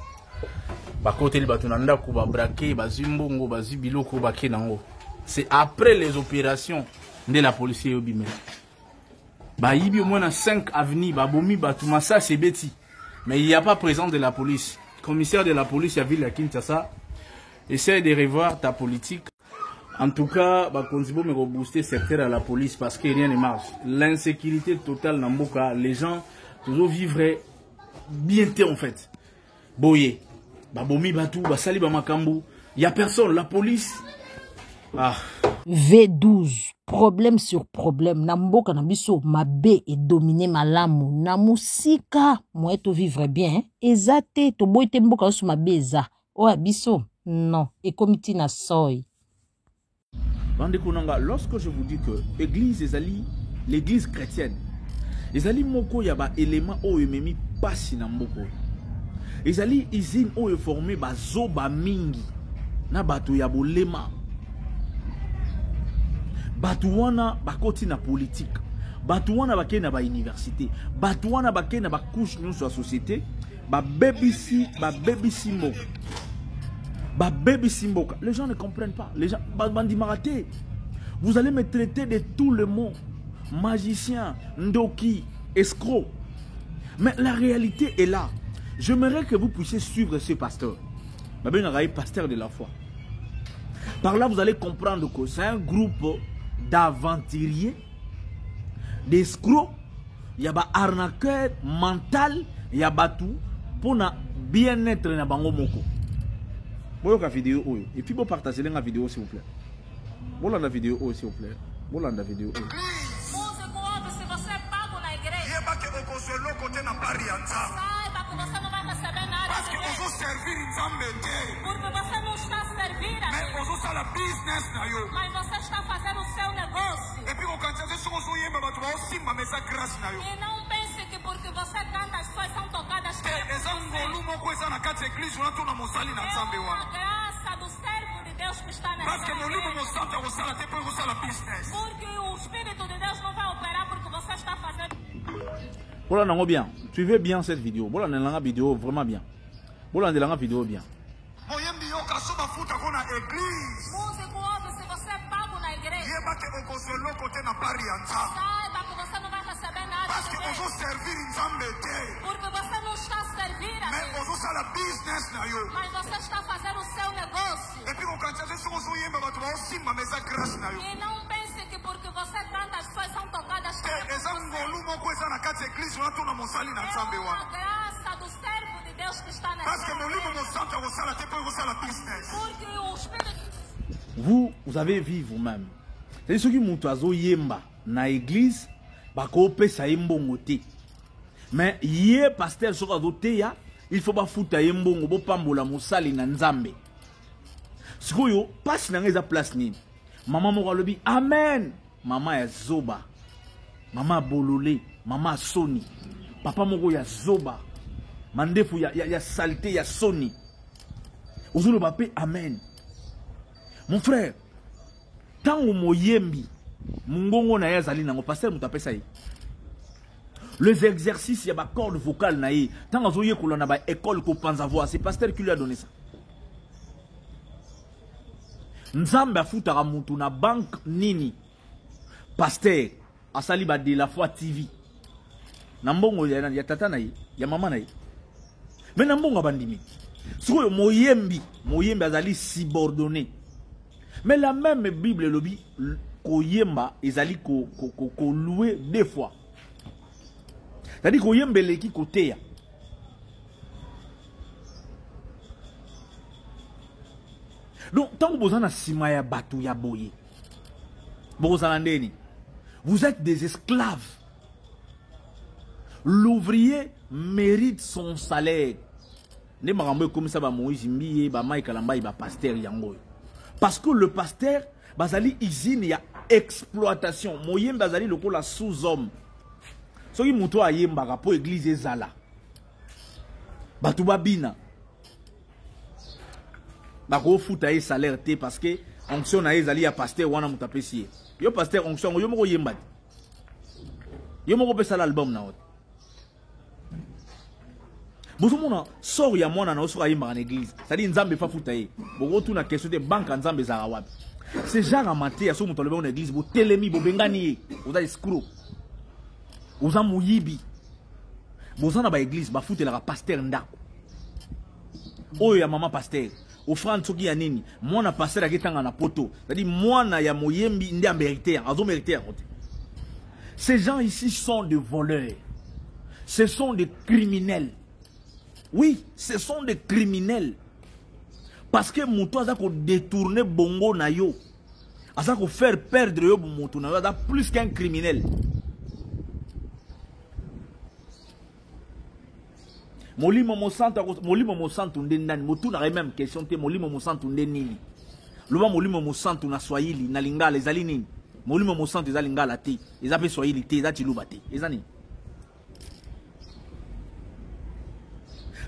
Ba kote li batunanda ko ba braquer, ba zimbongo, ba zibiloko ba kenango. C'est après les opérations de la police yobime. Ba yibi au moins 5 avenues, ba bomi batuma ça c'est bêti. Mais il n'y a pas présence de la police. Commissaire de la police à ville à Kinshasa. Essaye de revoir ta politique. En tout cas, bah, Konzibo me rebooster secteur à la police parce que rien ne marche. L'insécurité totale dans Mboka, les gens toujours vivraient bien en fait. Boye, bah bomi batou, bah sali bah makambo. Il y a personne, la police. Ah. V12, problème sur problème. Namboka nabiso mabe et dominé malamu. Namusika, moi to vivre bien. Ezate to boite mboka so mabe eza. O abiso. Non, et comité na soy. Lorsque je vous dis que l'église ezali, l'église chrétienne, ezali moko yaba élément o ememi pasi na mboko. Ezali usine o formé ba zoba mingi na batu ya bolema. Batu wana bakoti na politique. Batu wana bakena ba université. Batu wana bakena ba couche nyonso la société. baby simboka. Baby simboka. Les gens ne comprennent pas. Les gens, bandi maraté. Vous allez me traiter de tout le monde. Magicien, ndoki, escroc. Mais la réalité est là. J'aimerais que vous puissiez suivre ce pasteur. Babi Naraï, pasteur de la foi. Par là, vous allez comprendre que c'est un groupe d'aventuriers, d'escrocs, il y a des arnaqueurs mental, il y a tout pour bien-être na bango moko. Bon la vidéo et puis vous partagez la vidéo s'il vous plaît. Bon la vidéo s'il vous plaît. Bon la vidéo. Parce que vous servir Nzambe te. Porque você não está a servir a Mais vous avez business na yo. Mas você está fazendo o seu negócio. Et puis vous cantez sur vos yemba batu ba osimba mesa grâce na yo. E não pense que porque você canta as pessoas são tocadas por você. Ezangolu moko eza na kati église wana tuna mosali na Nzambe wana. A graça do servo de Deus que está nessa Parce que molimo mosanto akosala te po ekosala business. Porque o Espírito de Deus não vai operar porque você está fazendo. Voilà, non, bien. Suivez bien cette vidéo. Voilà, la vidéo vraiment bien. Voilà, la vidéo bien. Moyembi yo kasoba futa kona église. Músico ouve se você é pago na igreja. Yeba ke okoselo kote na pari ya Nzambe. Saiba que você não vai receber nada. Parce que vous servir Nzambe te. Porque você não está a servir a Mais vous avez business na yo. Mas você está fazendo o seu negócio. Et puis vous cantez sur vos yemba batu ba osimba mesa grâce na yo. E não pense que porque você canta as pessoas são tocadas por você. Ezangolu moko eza na kati église wana tuna mosali na Nzambe wana. A graça do servo de Deus que está nessa. Parce que molimo mosanto akosala te po ekosala business. Porque o Espírito. Vous avez vu vous-même. C'est ce qui moutazo yemba na église bako pesa yembongo te. Mais yé pasteur soka doté ya il faut ba futa yembongo bo pambola musali na Nzambe. Sikoyo passe na ngeza place nini. Maman moko lobi amen. Maman ya zoba. Maman bololé, maman soni. Papa moko ya zoba. Mandefu ya saleté ya soni. Ozolo bapé amen. Mon frère, tant au moyembi, mungongo na yazali nango pasteur mutape ça. Les exercices y a ba corde vocale na yi. Tant azoye ko na ba école ko panza voix, c'est pasteur qui lui a donné ça. Nzambe afutaka mutu na banque nini. Pasteur asali ba de la foi TV. Na mbongo ya tata na yi, ya mama na yi. Mais na mbongo bandimi. Sikoyo moyembi azali subordonné. Mais la même Bible lobi koyemba ezali ko louer deux fois. C'est-à-dire koyembe leki koteya. Donc tant que vous avez sima ya batu ya boye. Vous êtes des esclaves. L'ouvrier mérite son salaire. Ne marambo comme ça ba Moïse mbiye ba Mike Kalamba ba pasteur yango. Parce que le pasteur bazali usine ya exploitation. Moyen bazali lokola sous-homme. Soki muto ayemba ka po église ezala. Batu babina. Bako futa e salaire te parce que onction na ezali ya pasteur wana mutapesi. Yo pasteur onction yo moko yemba. Yo moko pesa l'album na ot. Bozomona sort ya mwana na osora yimba en église. C'est-à-dire nzambe fa futa ye. Boko tuna question de banque nzambe za wapi. C'est genre amaté ya so muto lebe en église bo telemi bo bengani ye. Oza escroc. Oza muyibi. Bozana ba église ba futa la pasteur ndako. Oyo ya mama pasteur. Offrande soki ya nini. Mwana pasteur aketanga na poto. C'est-à-dire mwana ya moyembi ndi a mérité, azo mérité. Ces gens ici sont des voleurs. Ce sont des criminels. Oui, ce sont des criminels. Parce que Moutou a détourné bongo na yo. A faire perdre yo Moutou na yo. Plus qu'un criminel. Molimo Mosantu ndendani. Moutou n'a même question. Molimo Mosantu ndenili. Loba Molimo Mosantu na Swahili. Na lingala ezali nini. Molimo Mosantu ezali lingala te. Ezape Swahili te. Ezati luba te. Ezani.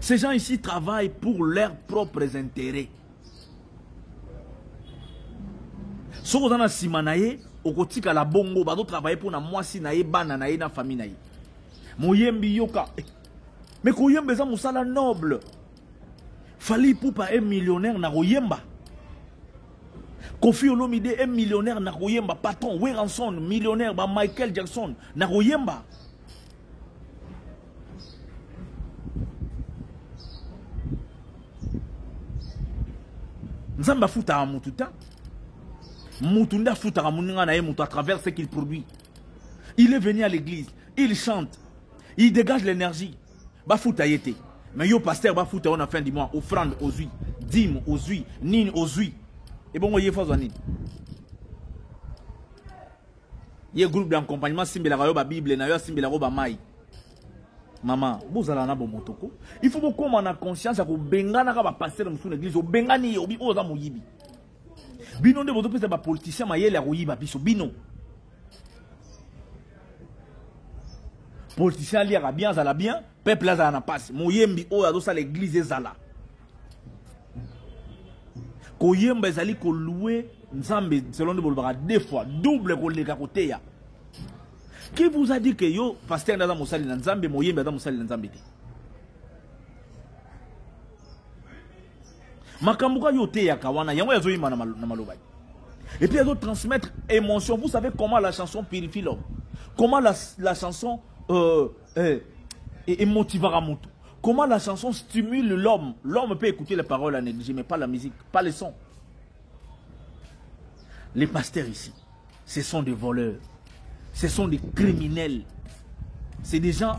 Ces gens ici travaillent pour leurs propres intérêts. Si vous avez un simanaye, au kotika la bongo, vous travaillez pour na mwasi naye, bana naye, na famille naye. Moyembi yoka. Mais Koyemba est un moussala noble. Fali Poupa est millionnaire na Koyemba. Kofi Olomide est millionnaire na Koyemba. Patron Weranson, millionnaire, ba Michael Jackson na Koyemba. Nzamba futa a mututa. Mutunda futa a muninga na mutu à travers ce qu'il produit. Il est venu à l'église, il chante, il dégage l'énergie. Ba futa yete. Mais yo pasteur ba futa on a fin du mois, offrande aux huiles, dîme aux huiles, nine aux huiles. Et bon, il y a fois nine. Il y a un groupe d'accompagnement simbela ba Bible na yo simbela ba mai. Maman, vous allez en avoir mon toko. Il faut que vous ayez conscience que vous avez passer dans l'église. Vous avez un Bino de votre politicien, mais il y a un bino. Politicien, il y a bien, ça la bien. Peuple, là, ça n'a pas. Mouyembi, oh, à l'église, ça là. Koyemba, ça li ko loué, nzambe, selon de bolbara, deux fois, double ko le côté. Qui vous a dit que yo pasteur dans Moussali Nzambe Moyembe dans Moussali Nzambe? Makambuka yo te yakawana yango yazo yima na maloba. Et puis yazo transmettre émotion. Vous savez comment la chanson purifie l'homme? Comment la chanson émotivera mon tout? Comment la chanson stimule l'homme? L'homme peut écouter les paroles à négliger, mais pas la musique, pas les sons. Les pasteurs ici, ce sont des voleurs. Ce sont des criminels. C'est des gens.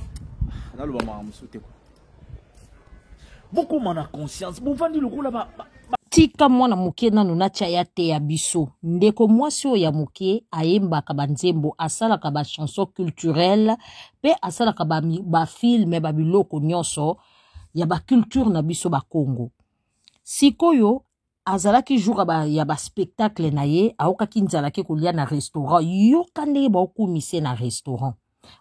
Beaucoup m'en a conscience. Vous vendez le coup là-bas. Tika mwana muke nanu na chaya te ya biso. Ndeko mwasi o ya muke ayemba kabanzembo asala kaba chanson culturelle pe asala kaba ba film ba biloko nyonso ya ba culture na biso ba Congo. Sikoyo azalaki jour ya ba spectacle na ye aokaki nzalaki kolia na restaurant yokande ba okumise na restaurant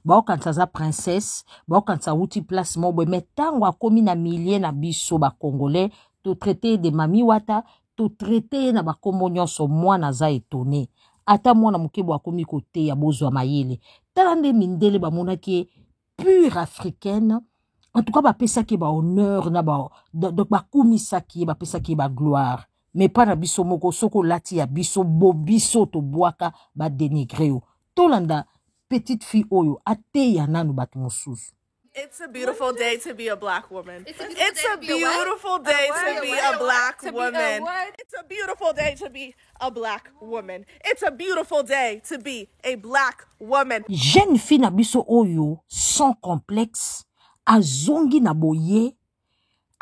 ba okanza princesse ba okanza wuti place mobwe metango akomi na milie na biso ba congolais to traiter de mami wata to traiter na ba kombo nyonso mwana za étonné ata mwana mukebo akomi kote ya bozwa mayele talande mindele ba monaki pure africaine. En tout cas ba pesaki ba honneur na ba donc ba kumisaki ba pesaki ba gloire. Mais pas na biso moko soko lati ya biso bobiso to boaka ba dénigrer o. Tolanda petite fille oyo ate ya nanu bat mosusu. It's a beautiful day to be a black woman. It's a beautiful day to be a black woman. It's a beautiful day to be a black woman. It's a beautiful day to be a black woman. Jeune fille na biso oyo sans complexe azongi na boye.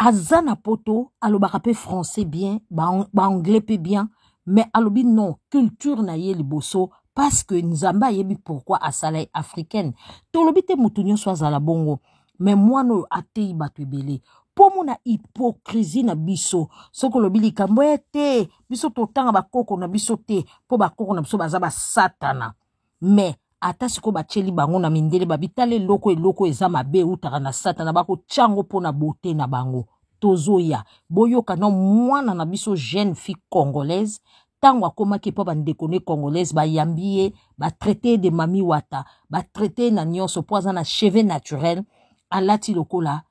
Azana poto, alobaka pe français bien, ba anglais pe bien, mais alobi non, culture na ye liboso, parce que nzamba yebi pourquoi asala africaine. Tolobi te mutunyo swazala bongo, mais moi no atei batu ebele. Po mona hypocrisie na biso, soko lobi likambo te, biso totanga bakoko na biso te, po bakoko na biso baza ba satana. Mais ata siko bacheli bango na mindele babitale loko eloko eza mabe utaka na satana bako chango pona bote na bango tozoya boyoka na mwana na biso jeune fille congolaise tango akomaki po bandekone congolaise bayambie ba traiter de mami wata ba traiter na nyonso poza na cheveux naturel alati lokola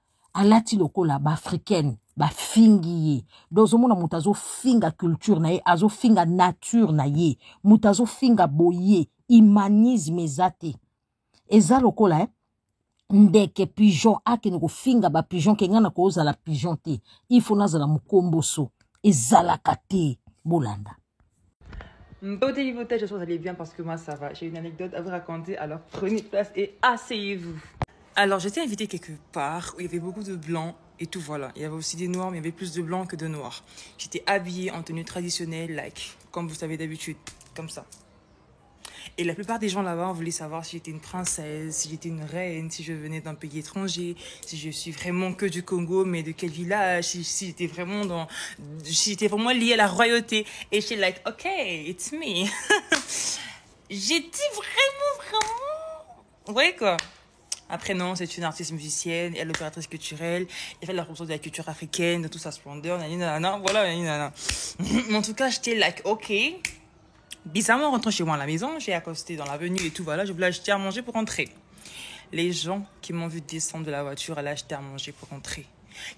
ba africaine ba fingi dozo mona mutazo finga culture na ye azo finga nature na ye mutazo finga boye humanisme ezate eza lokola ndeke pigeon akene ko finga ba pigeon ke ngana ko ozala pigeon te il faut nazala mukomboso ezala kate bolanda. Au télévotage, j'espère que vous allez bien parce que moi ça va. J'ai une anecdote à vous raconter, alors prenez place et asseyez-vous. Alors j'étais invitée quelque part où il y avait beaucoup de blancs et tout voilà. Il y avait aussi des noirs mais il y avait plus de blancs que de noirs. J'étais habillée en tenue traditionnelle, like, comme vous savez d'habitude, comme ça. Et la plupart des gens là-bas voulaient savoir si j'étais une princesse, si j'étais une reine, si je venais d'un pays étranger, si je suis vraiment que du Congo, mais de quel village, si j'étais vraiment liée à la royauté. Et j'étais like, ok, it's me. J'ai dit vraiment. Vous voyez quoi? Après, non, c'est une artiste musicienne, elle est opératrice culturelle, elle fait la promotion de la culture africaine, de toute sa splendeur, nanana, voilà, nanana. En tout cas, j'étais like, ok. Bizarrement, en rentrant chez moi à la maison, j'ai accosté dans l'avenue et tout, voilà, je voulais acheter à manger pour rentrer. les gens qui m'ont vu descendre de la voiture aller acheter à manger pour rentrer.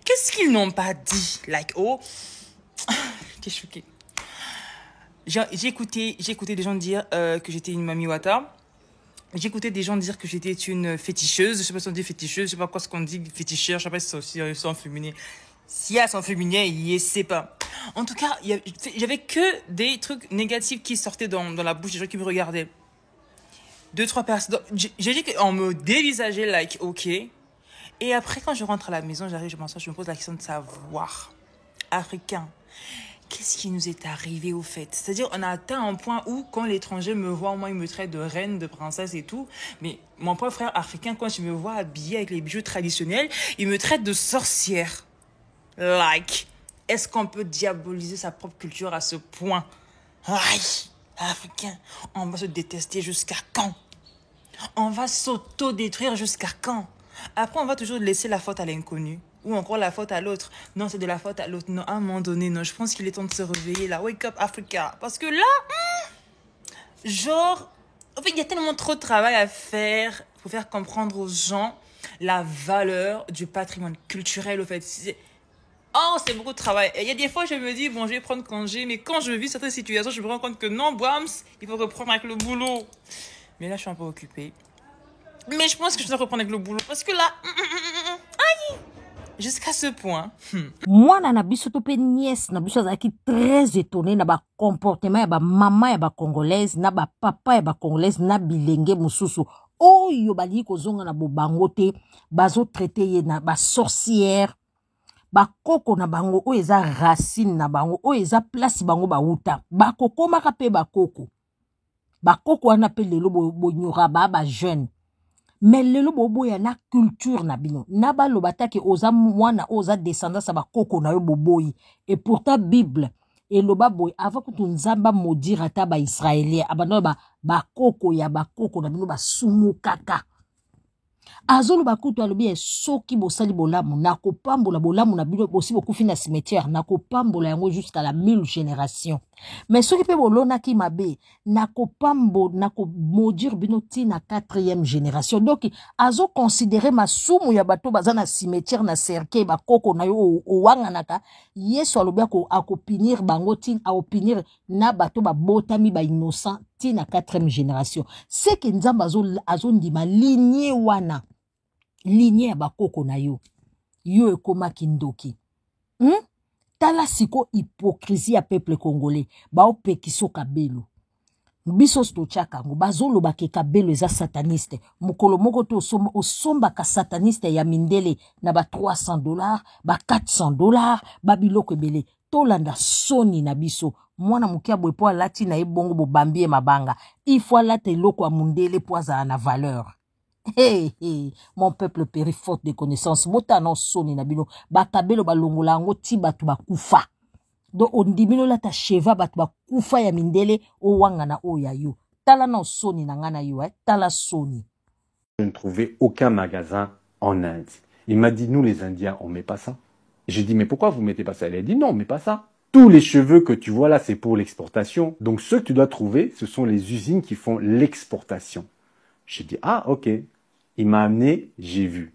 Qu'est-ce qu'ils n'ont pas dit? Like, oh, j'étais choquée. J'ai écouté des gens dire que j'étais une Mami Wata. J'ai écouté des gens dire que j'étais une féticheuse. Je sais pas si on dit féticheuse, je sais pas quoi ce qu'on dit féticheur, je sais pas si c'est aussi en féminin. S'il y a son féminin, je sais pas. En tout cas, j'avais que des trucs négatifs qui sortaient dans la bouche des gens qui me regardaient. 2-3 personnes. J'ai dit qu'on me dévisageait, like, ok. Et après, quand je rentre à la maison, j'arrive, je m'assois, je me pose la question de savoir, africain, qu'est-ce qui nous est arrivé au fait? C'est-à-dire, on a atteint un point où, quand l'étranger me voit, moi, il me traite de reine, de princesse et tout. Mais mon pauvre frère africain, quand il me voit habillé avec les bijoux traditionnels, il me traite de sorcière. Like, est-ce qu'on peut diaboliser sa propre culture à ce point? Aïe, africain, on va se détester jusqu'à quand? On va s'auto-détruire jusqu'à quand? Après, on va toujours laisser la faute à l'inconnu. Ou encore la faute à l'autre. Non, c'est de la faute à l'autre. Non, à un moment donné, non, je pense qu'il est temps de se réveiller là. Wake up Africa. Parce que là, genre, en fait, il y a tellement trop de travail à faire pour faire comprendre aux gens la valeur du patrimoine culturel, au fait. Oh, c'est beaucoup de travail. Et il y a des fois, je me dis, bon, je vais prendre congé, mais quand je vis certaines situations, je me rends compte que non, Brahms, il faut reprendre avec le boulot. Mais là, je suis un peu occupée. Mais je pense que je dois reprendre avec le boulot parce que là, aïe, jusqu'à ce point. Moi, na biso to pe nièce, na biso azaki très étonné na ba comportement ya ba maman ya ba congolaise, na ba papa ya ba congolaise, na bilenge mususu. Oyo bali kozonga na bobango te, bazo traité ye na ba sorcière. Ba koko na bango o eza racine na bango o eza place bango ba uta ba koko maka pe ba koko wana pe lelo bo nyora ba jeune mais lelo bobo ya na culture na bino na ba lobata ke oza mwana oza descendance ba koko na yo boboyi et pourtant Bible et loba boy avant que tu nzamba maudire ata ba israélien abano ba koko ya ba koko na bino ba sumu kaka azolo bakutu alobi soki bosali bolamu na kopambola bolamu na bino bosi bokufi na cimetière na kopambola yango jusqu'à la 1000 générations mais soki pe bolona ki mabe na kopambo na ko maudire bino ti na 4e génération donc azo considérer masumu ya bato baza na cimetière na cercueil bakoko na yo owanga naka yesu alobi ko akopinir bango ti aopinir na bato babotami ba innocent ti na 4e génération c'est que nzamba azo ndima lignée wana lignée ya bakoko na yo yo ekoma kindoki tala siko hypocrisie ya peuple congolais baopekiso kabelo biso stochaka ngo bazoloba ke kabelo eza sataniste mukolo moko to osomba ka sataniste ya mindele na ba $300 ba $400 ba biloko ebele tolanda soni na biso mwana mukia bwepo alati na ebongo bobambie mabanga il faut alata eloko ya mundele po azala na valeur. Hey, hey, mon peuple périt faute de connaissances. Mota non soni na bino. Bakabelo balongola ngo ti batu bakufa. Do ondimino la ta cheva batu bakufa ya mindele o wanga na o ya yo. Tala non soni na ngana yo, tala soni. Je ne trouvais aucun magasin en Inde. Il m'a dit, nous les Indiens, on met pas ça. J'ai dit, mais pourquoi vous mettez pas ça? Elle a dit, non, on met pas ça. Tous les cheveux que tu vois là, c'est pour l'exportation. Donc ceux que tu dois trouver, ce sont les usines qui font l'exportation. J'ai dit, ah, ok. Il m'a amené, j'ai vu.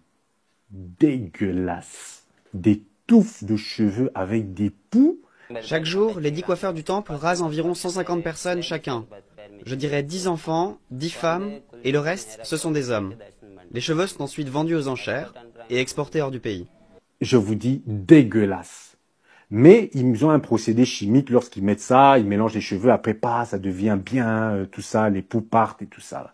Dégueulasse. Des touffes de cheveux avec des poux. Chaque jour, les 10 coiffeurs du temple rasent environ 150 personnes chacun. Je dirais 10 enfants, 10 femmes, et le reste, ce sont des hommes. Les cheveux sont ensuite vendus aux enchères et exportés hors du pays. Je vous dis, dégueulasse. Mais ils ont un procédé chimique lorsqu'ils mettent ça, ils mélangent les cheveux, après pas, ça devient bien, tout ça, les poux partent et tout ça.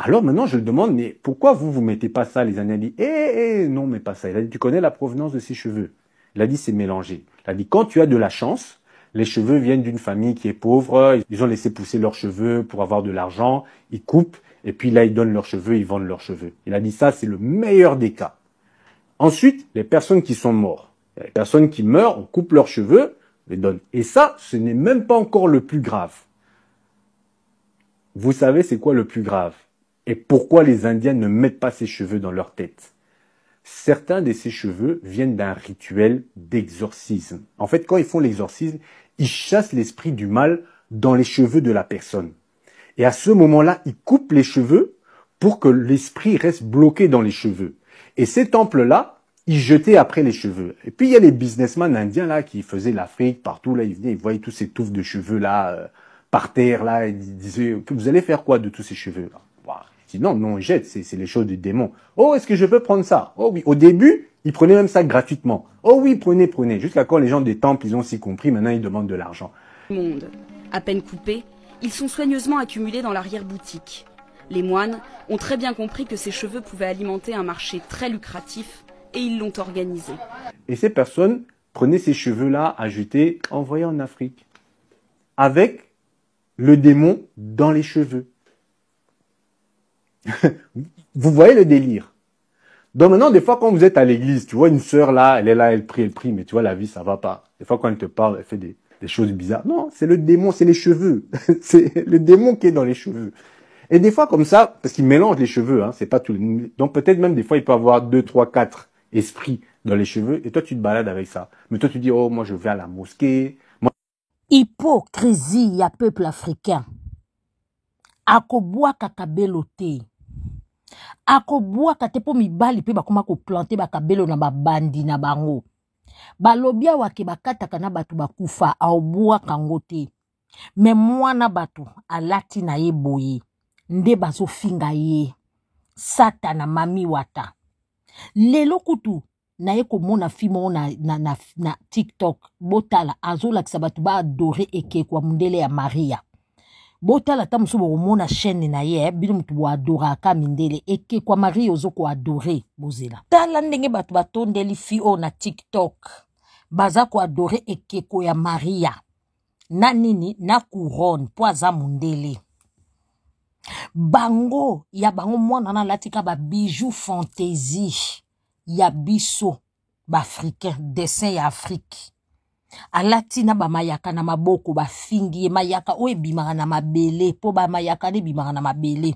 Alors maintenant, je le demande, mais pourquoi vous mettez pas ça? Les Indiens disent, non, mais pas ça. Il a dit, tu connais la provenance de ces cheveux? Il a dit, c'est mélangé. Il a dit, quand tu as de la chance, les cheveux viennent d'une famille qui est pauvre, ils ont laissé pousser leurs cheveux pour avoir de l'argent, ils coupent, et puis là, ils donnent leurs cheveux, ils vendent leurs cheveux. Il a dit, ça, c'est le meilleur des cas. Ensuite, les personnes qui sont mortes. Les personnes qui meurent, on coupe leurs cheveux, on les donne. Et ça, ce n'est même pas encore le plus grave. Vous savez, c'est quoi le plus grave? Et pourquoi les Indiens ne mettent pas ces cheveux dans leur tête? Certains de ces cheveux viennent d'un rituel d'exorcisme. En fait, quand ils font l'exorcisme, ils chassent l'esprit du mal dans les cheveux de la personne. Et à ce moment-là, ils coupent les cheveux pour que l'esprit reste bloqué dans les cheveux. Et ces temples-là, ils jetaient après les cheveux. Et puis il y a les businessmen indiens là qui faisaient l'Afrique partout là, ils venaient, ils voyaient tous ces touffes de cheveux là par terre là, et ils disaient vous allez faire quoi de tous ces cheveux là? Ils disent non, ils jettent, c'est les choses du démon. Oh, est-ce que je peux prendre ça? Oh oui, au début, ils prenaient même ça gratuitement. Oh oui, prenez. Jusqu'à quand les gens des temples, ils ont aussi compris, maintenant ils demandent de l'argent. Monde. À peine coupés, ils sont soigneusement accumulés dans l'arrière-boutique. Les moines ont très bien compris que ces cheveux pouvaient alimenter un marché très lucratif et ils l'ont organisé. Et ces personnes prenaient ces cheveux-là à jeter, envoyés en Afrique. Avec le démon dans les cheveux. Vous voyez le délire. Donc maintenant, des fois, quand vous êtes à l'église, tu vois une sœur là, elle est là, elle prie, mais tu vois, la vie, ça va pas. Des fois, quand elle te parle, elle fait des choses bizarres. Non, c'est le démon, c'est les cheveux. C'est le démon qui est dans les cheveux. Et des fois, comme ça, parce qu'il mélange les cheveux, hein, c'est pas tout. Donc peut-être même des fois, il peut avoir 2, 3, 4 esprits dans les cheveux, et toi, tu te balades avec ça. Mais toi, tu dis, oh, moi, je vais à la mosquée. Hypocrisie, ya peuple africain. Akobwa kakabelo te. Akobwa katepo mibali pe bakoma ko planter bakabelo na babandi na bango. Balobia wake bakataka na batu bakufa aobwa kango te. Me mwana batu alati na ye boye. Nde bazo finga ye. Satana mami wata. Lelo kutu na ye komona fimo na TikTok. Botala azola kisabatu ba adore eke kwa mundele ya Maria. Botala ta musu bomona chaîne na ye bino mutu bo adora ka mindele eke kwa Maria ozoko adore bozela. Tala ndenge batu batondeli fi o na TikTok. Baza ko adore eke ko ya Maria. Na nini na couronne po aza mundele. Bango ya bango mwana na latika ba bijou fantaisie ya biso ba africain dessin ya Afrique. Alati na ba mayaka na maboko ba fingi mayaka o ebimaka na mabele po ba mayaka ne bimaka na mabele.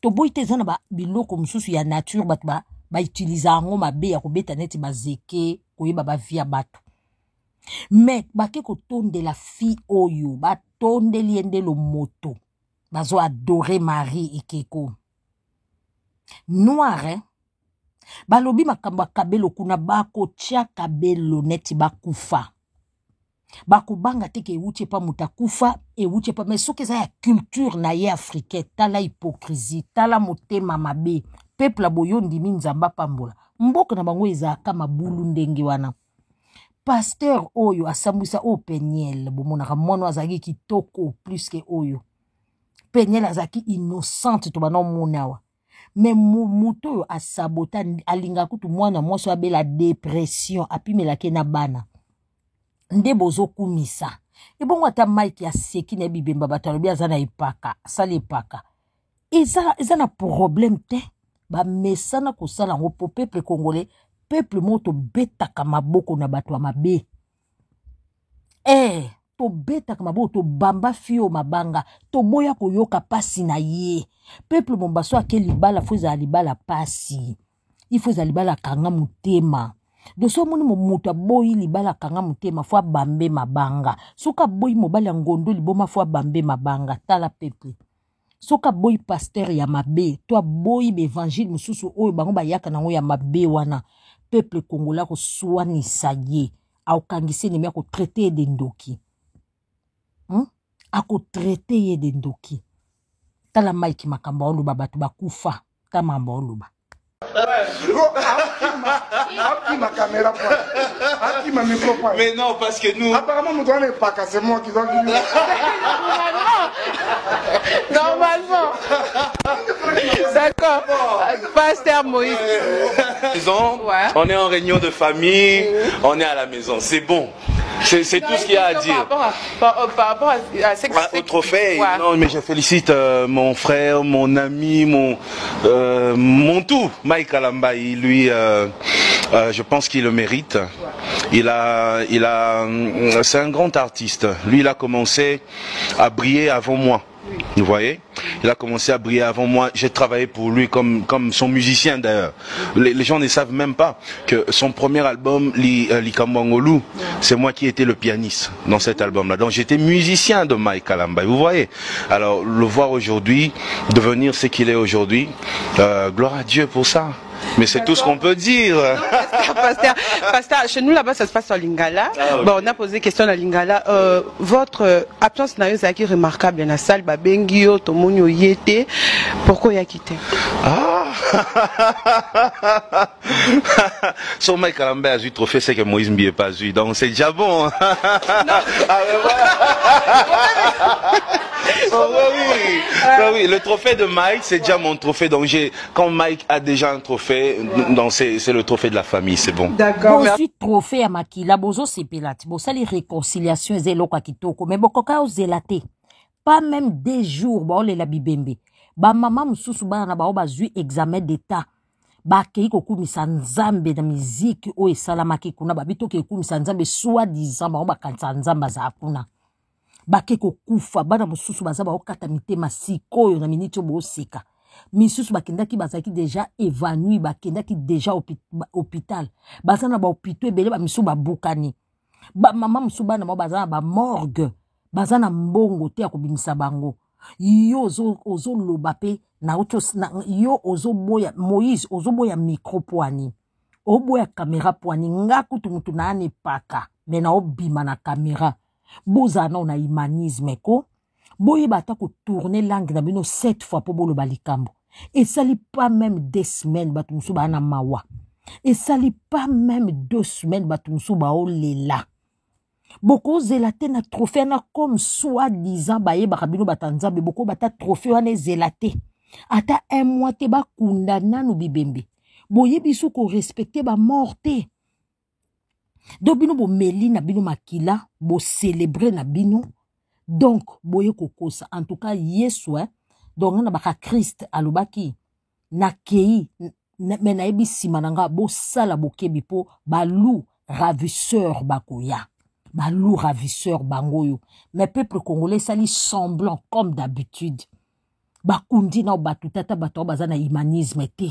To boite zana ba biloko mususu ya nature batu ba utiliza ngo mabe ya kobeta neti bazeke koyeba ba via batu. Mais bake ko tonde la fi oyo ba tonde liende lo moto. Bazo adorer Marie ekeko. Noir hein. Balobi makamba kabelo kuna bako tia kabelo neti bakufa. Bakubanga teke euche pa mutakufa euche pa mais soki za ya culture na ye africaine tala hypocrisie tala motema mabe peuple boyondi minzamba pambola mboka na bango eza kama bulu ndenge wana pasteur oyo asambwisa o Peniel bomona mwana azaki kitoko plus que oyo Peniel azaki innocente to bana monawa mais muto oyo asabota alinga kutu mwana mwaso abela dépression apimela ke na bana nde bozo kumisa ebongo ata Mike ya seki na bibemba batalobi azana ipaka sala ipaka eza na problème te ba mesana ko sala ngo po peuple congolais peuple moto betaka maboko na bato mabe to betaka maboko to bamba fio mabanga to boya koyoka pasi na ye peuple mombaso akeli bala fuza libala pasi ifuza libala kanga mutema doso moni momuta boyi libala kanga mutema fwa bambe mabanga soka boyi mobali ngondo liboma fwa bambe mabanga tala peuple soka boyi pasteur ya mabe to boyi évangile mususu oyo bango bayaka nango ya mabe wana peuple congolais ko swani saye au kangisi ni ko traiter de ndoki ako traiter ye de ndoki tala Mike makamba oluba batu bakufa tamamba oluba ma caméra ma micro. Mais non, parce que nous. Apparemment, nous devons pas casser moi qui dois venir. Normalement. D'accord. Pasteur Moïse. On est en réunion de famille, on est à la maison. C'est bon. C'est tout ce qu'il y a à dire. Par rapport à ce au trophée, non, mais je félicite mon frère, mon ami, mon tout, Mike Kalambaï. Lui, je pense qu'il le mérite. C'est un grand artiste. Lui, il a commencé à briller avant moi. Vous voyez, il a commencé à briller avant moi. J'ai travaillé pour lui comme son musicien d'ailleurs. Les gens ne savent même pas que son premier album, Likambangolu, c'est moi qui étais le pianiste dans cet album-là. Donc j'étais musicien de Mike Kalamba. Vous voyez. Alors le voir aujourd'hui, devenir ce qu'il est aujourd'hui, gloire à Dieu pour ça. Mais c'est tout ce qu'on peut dire. Pasteur, chez nous là-bas, ça se passe en Lingala. Ah, okay. Bon, on a posé question à Lingala. Votre absence n'a été remarquable dans la salle. Bengio, Tomonio, Yete. Pourquoi il a quitté? Ah! Son Mike Kalamba a eu trophée, c'est que Moïse Mbié pas eu. Donc c'est déjà bon. Oui, le trophée de Mike, c'est déjà mon trophée. Donc quand Mike a déjà un trophée, donc c'est le trophée de la famille, c'est bon. D'accord. Bon, trophée à Makila, bozo sepelati, bon ça les réconciliations zelo kwa kitoko, mais bokoka ozelate. Pas même des jours, bon les la bibembe. Ba maman mususu ba na ba bazui examen d'état. Ba kei kokumisa nzambe na musique o esalamaki kuna ba bitoke kokumisa nzambe soi-disant ba kanza nzamba za kuna. Bake kokufa bana mususu baza ba okata mitema sikoyo na miniti bo seka. Misusu bakendaki bazaki déjà évanoui, bakendaki déjà hôpital. Bazana ba hôpital ebele ba misu ba bukani. Ba mama musu bana ba bazana ba morgue. Bazana mbongo te akobimisa bango. Yo ozo lobape na auto yo ozo boya Moïse ozo boya micro poani. Oboya caméra poani ngaku tumutu na ane paka. Mena obima na caméra. Bozana na humanisme ko. Boye bata ko tourner langue na bino 7 fois pour bolo balikambo. Et ça li pas même des semaines batumsu ba na mawa. Et ça li pas même 2 semaines batumsu ba olela. Boko zelate na trophée na comme soi-disant baye bakabino batanzambe boko bata trophée wana zelate. Ata un mois te ba kundana no bibembe. Boye bisu ko respecter ba morte. Do bino bo meli na bino makila, bo célébrer na bino. Donc, boye kokosa. En tout cas, yesu, donc on a baka Christ alobaki na kei mena ebi simananga bo sala bo kebi po balou ravisseur bakoya. Balou ravisseur bangoyo. Mais peuple congolais sali semblant comme d'habitude. Bakundi na batutata bato bazana humanisme te.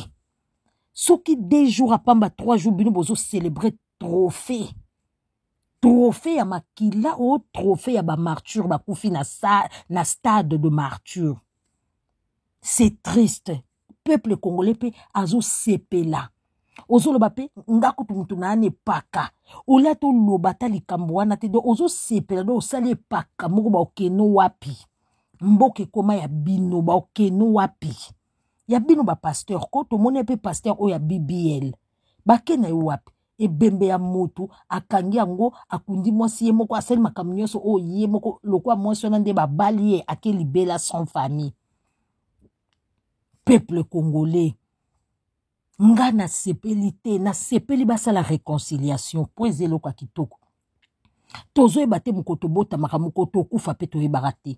Soki 2 jours à pamba 3 jours bino bozo célébrer trophée. Trophée à makila ou trophée à ba martyr ba koufi na stade de martyr. C'est triste. Peuple congolais pe azo sepela. Ozo lobape ngako tumutu na ane paka. Ola to lobata likambo wana te do ozo sepela do osali paka moko ba okeno wapi. Mboke koma ya bino ba okeno wapi. Ya bino ba pasteur ko to mone pe pasteur o ya BBL. Ba kena wapi. E bembe ya motu akangi yango akundi mwasi ye moko asali makambo nyonso o ye moko lokwa mwasi wana nde babali ye akelibela sans famille. Peuple congolais nga na sepeli te na sepeli basala réconciliation po ezeloka kitoko tozo ebate mokoto bota makamokoto okufa pe toyebaka te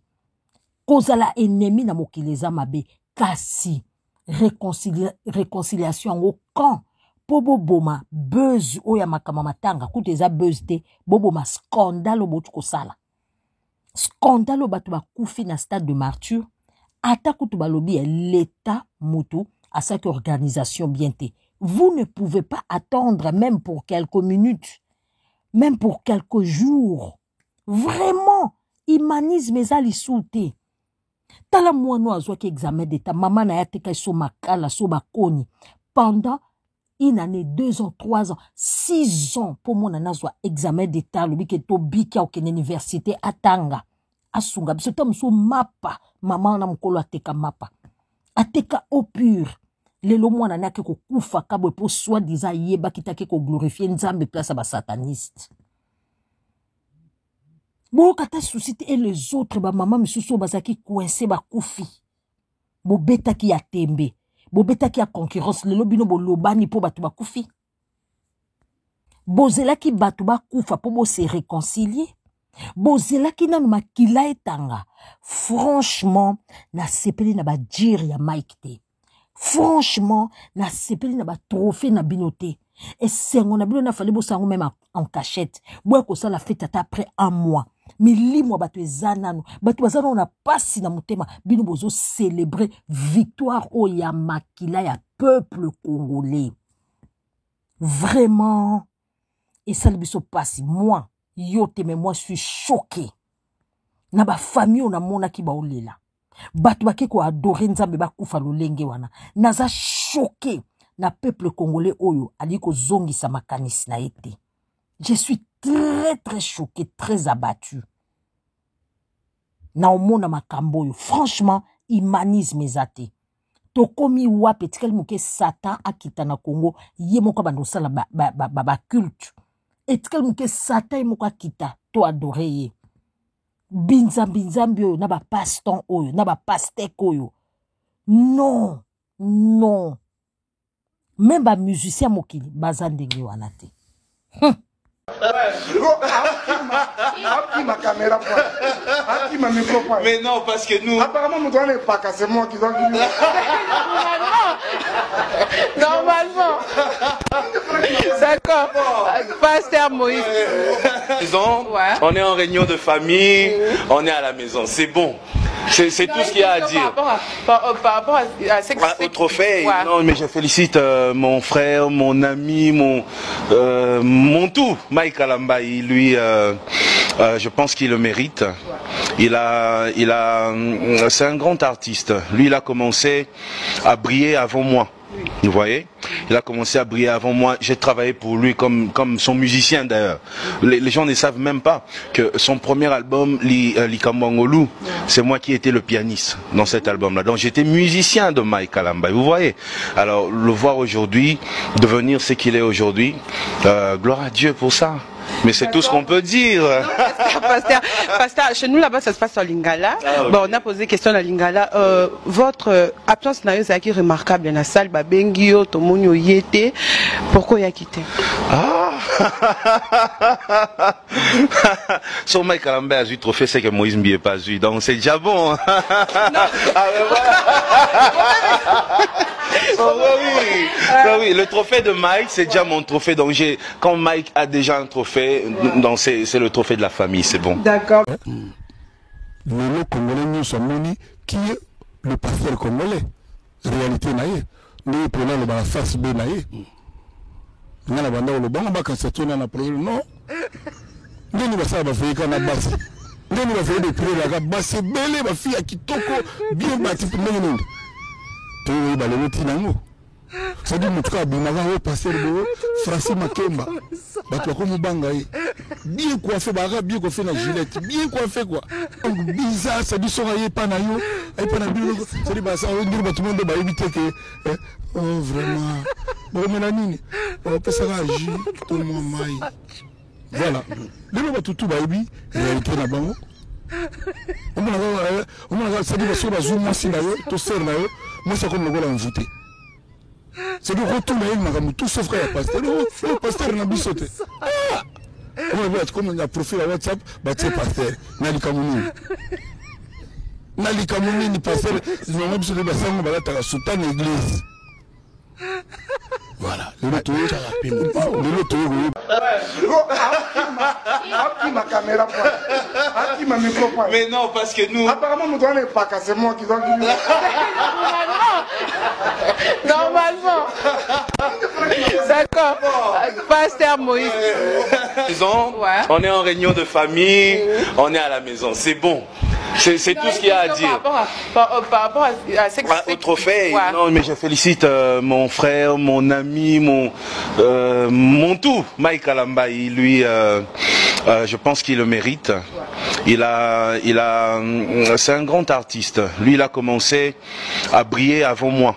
kozala ennemi na mokili eza mabe kasi réconciliation yango quand po boboma buzz oya makama matanga kutu eza buzz te boboma scandale obotu kosala scandale bato bakufi na stade de martyr ata kutu balobi l'état mutu à cette organisation bien te. Vous ne pouvez pas attendre même pour quelques minutes, même pour quelques jours. Vraiment, humanisme ezali soute. Tala mwana azwaki examen d'état, maman na yateka so makala so bakoni pendant une année, 2 ans, 3 ans, 6 ans pour mon nazwa examen d'état, lobi ke to biki au ken université atanga. Asunga biso tam so mapa, maman na mukolo ateka mapa. Ateka au pur. Lelo mwana nake ko kufa kabwe po soi-disant yeba kitake ko glorifier nzambe place ba sataniste. Bo kata suscite et les autres ba maman misusu bazaki coincé ba kufi. Bo beta ki ya tembe. Bo beta ki ya concurrence lelo bino bo lobani po batu ba kufi. Bo zela ki batu ba kufa po bo se réconcilier. Bo zela ki nanu makila etanga. Franchement, na sepeli na ba dire ya Mike te. Franchement, na sepeli na ba trophée na binoté. Et c'est on a bien na fallu bo sango même en cachette. Boy ko ça la fête après 1 mois. milimo bato ezanano bato bazana na pasi na motema bino bozo célébrer victoire o ya makila ya peuple congolais vraiment et ça le biso pasi moi yote mais moi je suis choqué na ba famille on a mona ki ba olela bato bake ko adorer nzambe bakufa lolenge wana naza choqué na peuple congolais oyo ali ko zongisa makanisi na ete. Je suis très choqué, très abattu. Na omona makambo yo. Franchement, humanisme ezate. Tokomi wa petikel muke Satan akita na Congo, ye moko bandosala ba culte. Etikel muke Satan moko akita to adore ye. Binzambi oyo na ba paston oyo, na ba pastek oyo. Non, non. Même ba musicien mokili bazandenge wana te. Mais non, parce que nous... Apparemment, nous devons pas casser moi qui dois Normalement. D'accord. Pasteur Moïse. On est en réunion de famille, on est à la maison, c'est bon. C'est tout ce qu'il y a à dire. Par rapport à ce au trophée, non, mais je félicite mon frère, mon ami, mon tout, Mike Alamba. Lui, je pense qu'il le mérite. C'est un grand artiste. Lui, il a commencé à briller avant moi. Vous voyez, il a commencé à briller avant moi. J'ai travaillé pour lui comme son musicien d'ailleurs. Les gens ne savent même pas que son premier album, Likamwangolu, c'est moi qui étais le pianiste dans cet album-là. Donc j'étais musicien de Mike Alamba. Vous voyez. Alors le voir aujourd'hui, devenir ce qu'il est aujourd'hui, gloire à Dieu pour ça. Mais c'est tout ce qu'on peut dire. Pasteur, chez nous là-bas ça se passe en Lingala. Bon, on a posé question à Lingala. Votre absence n'a pas été remarquable dans la salle. Bengio, Tomonio Yete. Pourquoi il a quitté? Son Mike Alamba a eu trophée, c'est que Moïse Mbie pas eu. Donc c'est déjà bon. Oui, le trophée de Mike, c'est déjà mon trophée. Donc quand Mike a déjà un trophée, donc c'est le trophée de la famille, c'est bon. D'accord. Le Congolais nous sommes qui est le pasteur congolais. Réalité naïe. Nous prenons le face B naïe. Nous avons le bon bac à cette na problème non. Nous ne savons pas faire qu'un basse. Nous ne faisons des prix la basse belle ma fille qui toko bien bâti pour nous. Tu vas le mettre dans nous. Ça dit mutuka binaga au pasteur de Francis Makemba. Bato ko mubanga yi. Bien coiffé baga bien coiffé na Gillette, bien coiffé quoi. Bizarre ça dit sora yi pa na yo, ay pa na bilo. Ça dit ba ça on dit ba tout le monde ba éviter que oh vraiment. Bon mais nini. On peut ça agir tout le monde mai. Voilà. Le ba tout ba ébi réalité na bango. On a ça dit ba so ba zoom si na yo, to ser na yo, moi ça comme le gola envoûté. C'est du retour à tout ce frère pasteur. Le pasteur n'a pas sauté. On va être comme on a profil à WhatsApp, c'est pasteur. Nali Kamouni. Nali Kamouni, ni pasteur, ils n'ont pas besoin de passer on va la sultane église. Voilà. Le retour, ma caméra. Ma micro. Mais non, parce que nous. Apparemment, nous devons pas casser moi qui dois dire. Normalement. D'accord. Pasteur Moïse. On est en réunion de famille, on est à la maison, c'est bon. C'est tout ce qu'il y a à dire. Par rapport à ce au trophée, non, mais je félicite mon frère, mon ami, mon tout, Mike Alamba. Lui, je pense qu'il le mérite. C'est un grand artiste. Lui, il a commencé à briller avant moi.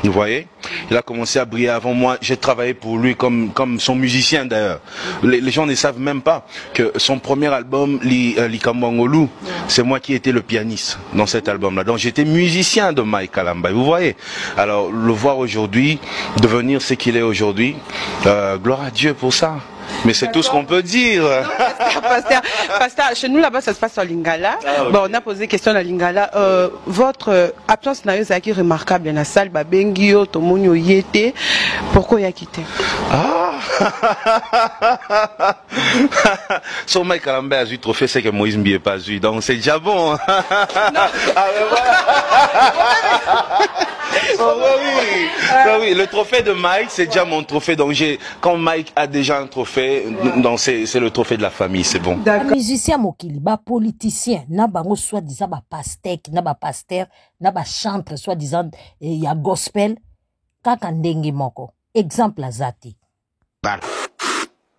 Vous voyez, il a commencé à briller avant moi. J'ai travaillé pour lui comme son musicien d'ailleurs. Les gens ne savent même pas que son premier album, Likamwangolu, c'est moi qui étais le pianiste dans cet album-là. Donc j'étais musicien de Mike Alamba. Vous voyez. Alors le voir aujourd'hui, devenir ce qu'il est aujourd'hui, gloire à Dieu pour ça. Mais c'est tout ce qu'on peut dire. Pasteur, chez nous là-bas ça se passe en Lingala. Bon, on a posé question à Lingala. Votre absence n'a pas été remarquable dans la salle. Bengio, Tomonio Yete. Pourquoi il a quitté? Son Mike Kalambé a eu trophée, c'est que Moïse Mbi n'est pas eu. Donc c'est déjà bon. Oui, le trophée de Mike, c'est déjà mon trophée. Donc quand Mike a déjà un trophée, donc c'est le trophée de la famille, c'est bon. Les musiciens mokili, les politiciens, na bango soi-disant ba pastek, na ba pasteur, na ba chantre soi-disant ya gospel, kaka ndenge moko. Exemple azati.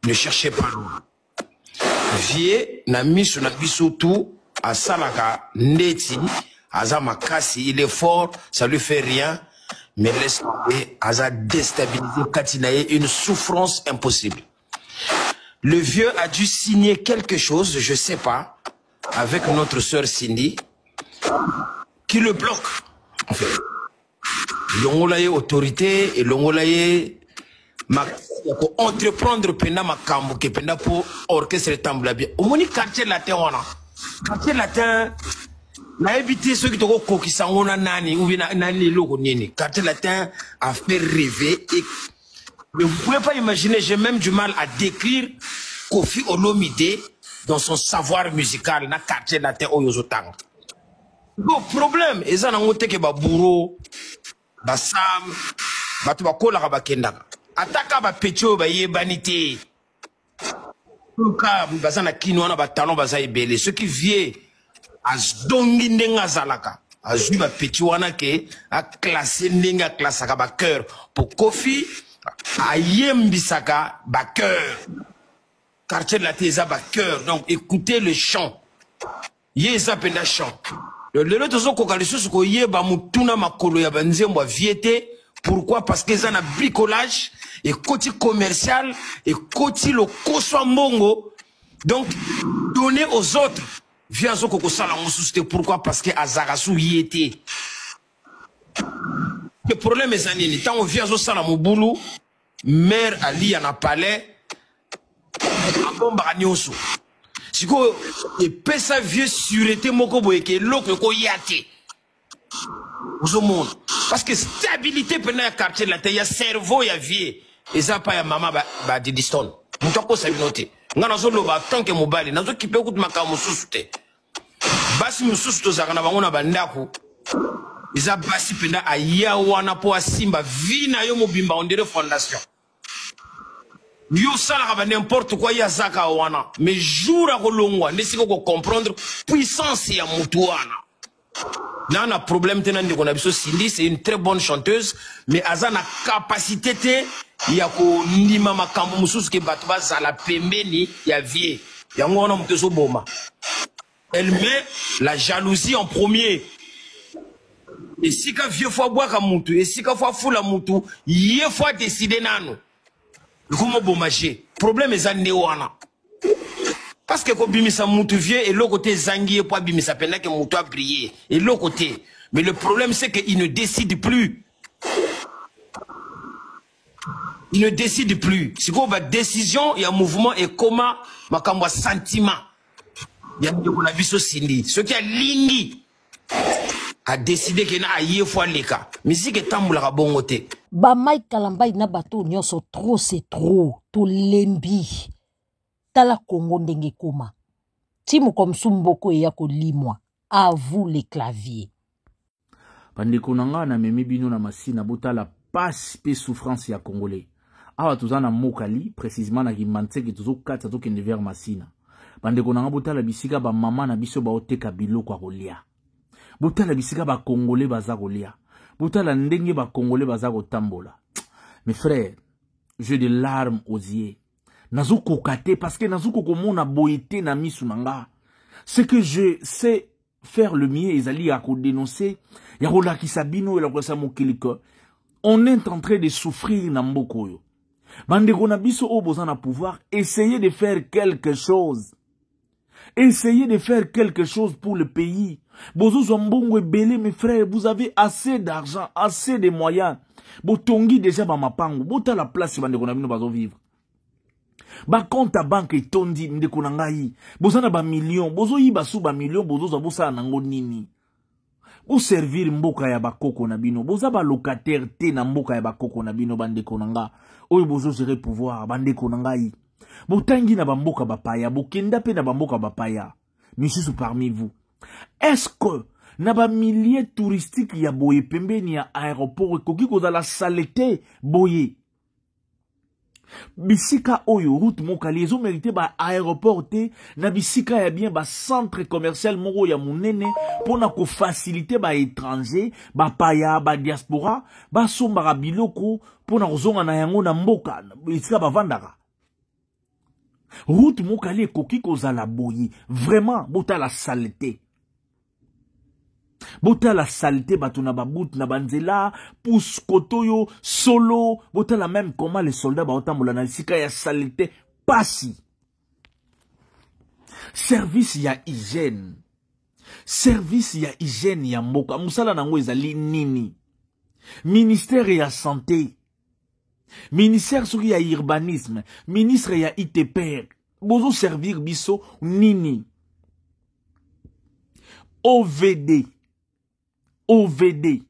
Ne cherchez pas loin. Vie na miso na biso tout à salaka ndeti azama kasi, il est fort, ça lui fait rien, mais laisse tomber, aza déstabilisé Katinaye, une souffrance impossible. Le vieux a dû signer quelque chose, je sais pas, avec notre sœur Cindy, qui le bloque, en fait. L'ongolaye autorité et l'ongolaye pour entreprendre penda makambo ke penda pour orchestre tambula bien. Au moni quartier latin wana. Quartier latin na éviter ceux qui te kokisa ngona nani ou bien nani loko nini. Quartier latin a fait rêver et mais vous pouvez pas imaginer, j'ai même du mal à décrire Koffi Olomide dans son savoir musical na quartier latin oyozotang. Bon problème, eza na ngote ke ba bourreau ba sam batu ba kola ba kendaka. Ataka ba petio ba yebanité. Ka bazana kinwana ba talon baza ebele. Ce qui vient az dongi ndenga zalaka. Azui ba petio wana ke a classé ndenga classaka ba cœur pour Koffi ayembisaka ba cœur. Quartier de la Teza ba cœur. Donc écoutez le chant. Yeza penda chant. Le lotozo kokalisu ko yeba mutuna makolo ya banzembo viete. Pourquoi? Parce qu'ils ont un bricolage et côté commercial et côté le koso mbongo. Donc, donner aux autres. Via zo koko sala mosusite. Pourquoi? Parce que azarasu y était. Le problème est anini. Tant on vient zo sala moboulou, mère Ali en a palais, a bomba nyonso. Si ko et pesa vieux sûreté moko boyeke loko ko yate. Au monde. Parce que stabilité pendant le quartier de la terre, il y a cerveau, il y a vie. Et ça, pas y a maman, bah, Didiston. Nous t'en conseillons noter. Nous avons tant que mobile, nous avons qui peut écouter ma cam sous-souté. Basi mususu zakana bango na bandako. Ils ont basi pendant à yawana po asimba vina yo mobimba on dirait fondation. Yo sala ba n'importe quoi ya zaka wana. Mais jour à kolongwa, nesiko ko comprendre puissance ya mutuana. Là, on a problème tenant qu'on a vu Cindy, c'est une très bonne chanteuse, mais Azan a capacité il y a ko nima makambo mususu ke batuba zala pembeni ya vie. Yango on a mteso boma. Elle met la jalousie en premier. Et si ka vieux fois boire comme mutu, et si ka fois fou la mutu, yé fois décider nano. Comment bomager? Problème est néoana. Parce que quand bimisa mutu vieux et l'autre côté zangier pour bimisa pendant que mutu a brillé et l'autre côté. Mais le problème c'est qu'il ne décide plus. Il ne décide plus. Si vous avez décision, il y a mouvement et comment makamwa sentiment. Il y a des viso Cindy. Ce qui a lingi a décidé qu'il a yé fois les cas. Mais si que tamboula bongote. Ba Mike Kalamba ina bato nyonso trop c'est trop. To lembi. Tala Congo ndenge koma. Timu comme Sumboko ya ko limwa. À vous les claviers. Pandeko nanga na memi bino na masina botala passe pe souffrance ya congolais. Awa tuzana mokali précisément na Kimantseke tuzo kata to kende vers masina. Pandeko nanga botala bisika ba mama na biso ba oteka biloko kolia. Botala bisika ba congolais baza kolia. Botala ndenge ba congolais baza kotambola. Mes frères, j'ai des larmes aux yeux. Nazo kokate parce que nazo kokomona boité na misu nanga. Ce que je sais faire le mien ezali à dénoncer ya rola kisabino et la kwasa mokiliko. On est en train de souffrir na mbokoyo. Bandeko na biso o bozana pouvoir, essayez de faire quelque chose. Essayez de faire quelque chose pour le pays. Bozo zombongo ebele mes frères, vous avez assez d'argent, assez de moyens. Botongi déjà ba mapango, bota la place bandeko na bino bazo vivre. Ba compte à banque etondi ndeko na ngai. Bozana ba million, bozo yiba sou ba million, bozo za bosa nango nini. Bo servir mboka ya bakoko na bino. Boza ba locataire te na mboka ya bakoko na bino bande konanga. Oyo bozo gérer pouvoir bande konanga yi. Bo tangi na bamboka bapaya, bo kenda pe na bamboka bapaya. Misusu parmi vous. Est-ce que na ba milliers touristique ya boye pembeni ya aéroport ekoki kozala saleté boye? Bisika oyo route mokali ezo mérité ba aéroport te na bisika ya bien ba centre commercial moko ya munene pona ko faciliter ba étranger ba paya ba diaspora ba sombaka biloko pona kozonga na yango na mboka bisika ba vandaka. Route mokali ekoki kozala boye vraiment bota la saleté. Bota la saleté batuna babout na banzela pousse kotoyo solo bota la même comment les soldats ba otambola na sika ya saleté pasi. Service ya hygiène. Service ya hygiène ya mboka musala nango ezali nini? Ministère ya santé. Ministère soki ya urbanisme, ministre ya ITP. Bozo servir biso nini? OVD. OVD.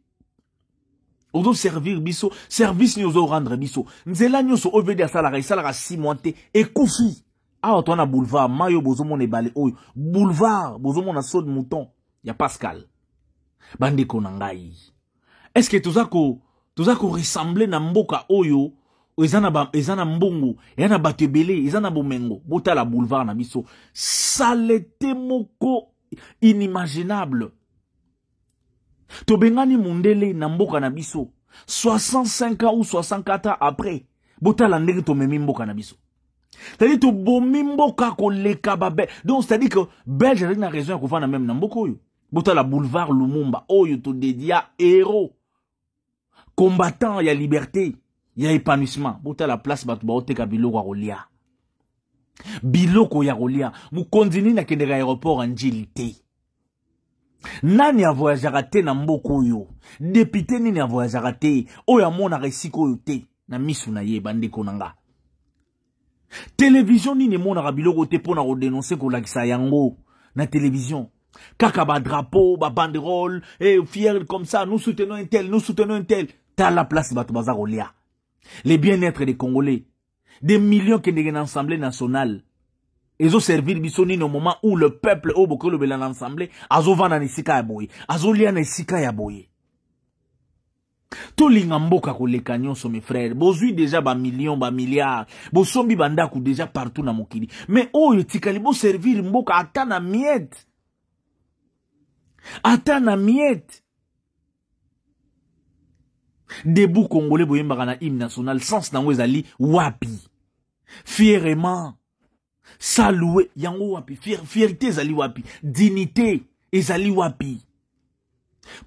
Ozo servir biso, service ni ozo rendre biso. Nzela nyoso OVD asalara 6 mois te ekufi. Ah, on a boulevard, mayo bozo mon ebale oyo. Boulevard, bozo mon saut de mouton. Ya Pascal. Bande konangai. Est-ce que tozako ressembler na mboka oyo? Ezana mbongo, ezana batebele, ezana bomengo. Bota la boulevard na biso. Saleté moko inimaginable. Tobengani mundele na mboka na biso 65 ans ou 64 ans après bota la ndenge to memi mboka na biso. C'est-à-dire to bomi mboka ko leka babe. Donc c'est-à-dire que Belge a raison ko fana même na mboka oyo. Bota la boulevard Lumumba oyo to dédia héros combattant ya liberté, ya épanouissement. Bota la place batu ba oteka biloko ya kolia. Biloko ya kolia. Mu konzini na kendeka aéroport anjilité. Nani a voyagé te na mboko yo? Député nini a voyagé te? Oyo amona resiko yo te na misu na ye bande konanga. Télévision nini mona rabiloko te pona ko dénoncer ko lakisa yango na télévision. Kaka ba drapeau, ba banderole, fier comme ça, nous soutenons un tel, nous soutenons un tel. T'as la place batu baza kolia. Les bien-être des Congolais. Des millions qui sont dans l'Assemblée nationale. Ils ont servi bisoni au moment où le peuple au bokolo bela l'Assemblée azo vana nisika ya boye azo lia nisika ya boye. To linga mboka ko leka nyonso mes frères bozui déjà ba millions ba milliards bosombi bandaku déjà partout na mokili mais oyo tikali bo servir mboka ata na miette debout congolais boyembaka na hymne national sens nango ezali wapi fièrement saluer yango wapi fierté ezali wapi dignité ezali wapi.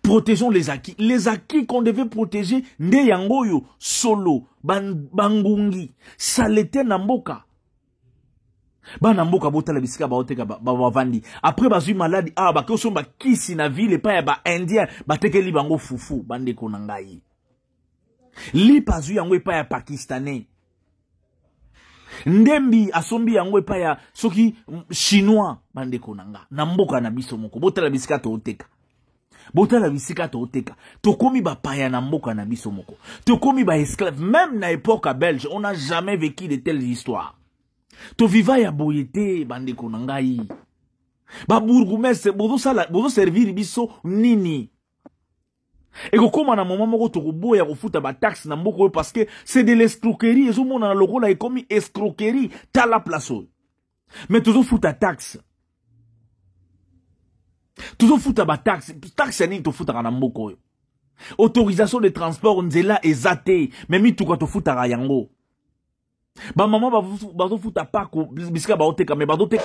Protégeons les acquis qu'on devait protéger nde yango yo solo bangungi salete na mboka bana mboka botala bisika ba oteka ba vandi après bazui maladi ba ko somba kisi na ville pa ya ba indien batekeli bango fufu bande ko nangai li bazui yango pa ya pakistanais ndembi asombi yango epa ya soki chinois bande konanga na mboka na biso moko botala bisika to oteka botala bisika to oteka tokomi ba paya na mboka na biso moko tokomi ba esclave même na époque belge on n'a jamais vécu de telles histoires to viva ya boyete bande konangai ba bourgmestre bozo servir biso nini. Et comme on a un moment où tu as foutu ba taxe na mboko parce que c'est de l'escroquerie et tout le monde a le rôle est comme escroquerie t'as la place. Mais tu as foutu ta taxe. Tu as foutu ba taxe ni tu foutu na mboko. Autorisation de transport nzela ezate mais mi tu ka tu foutu yango. Ba maman ba foutu pas ko bisika ba oteka mais ba dote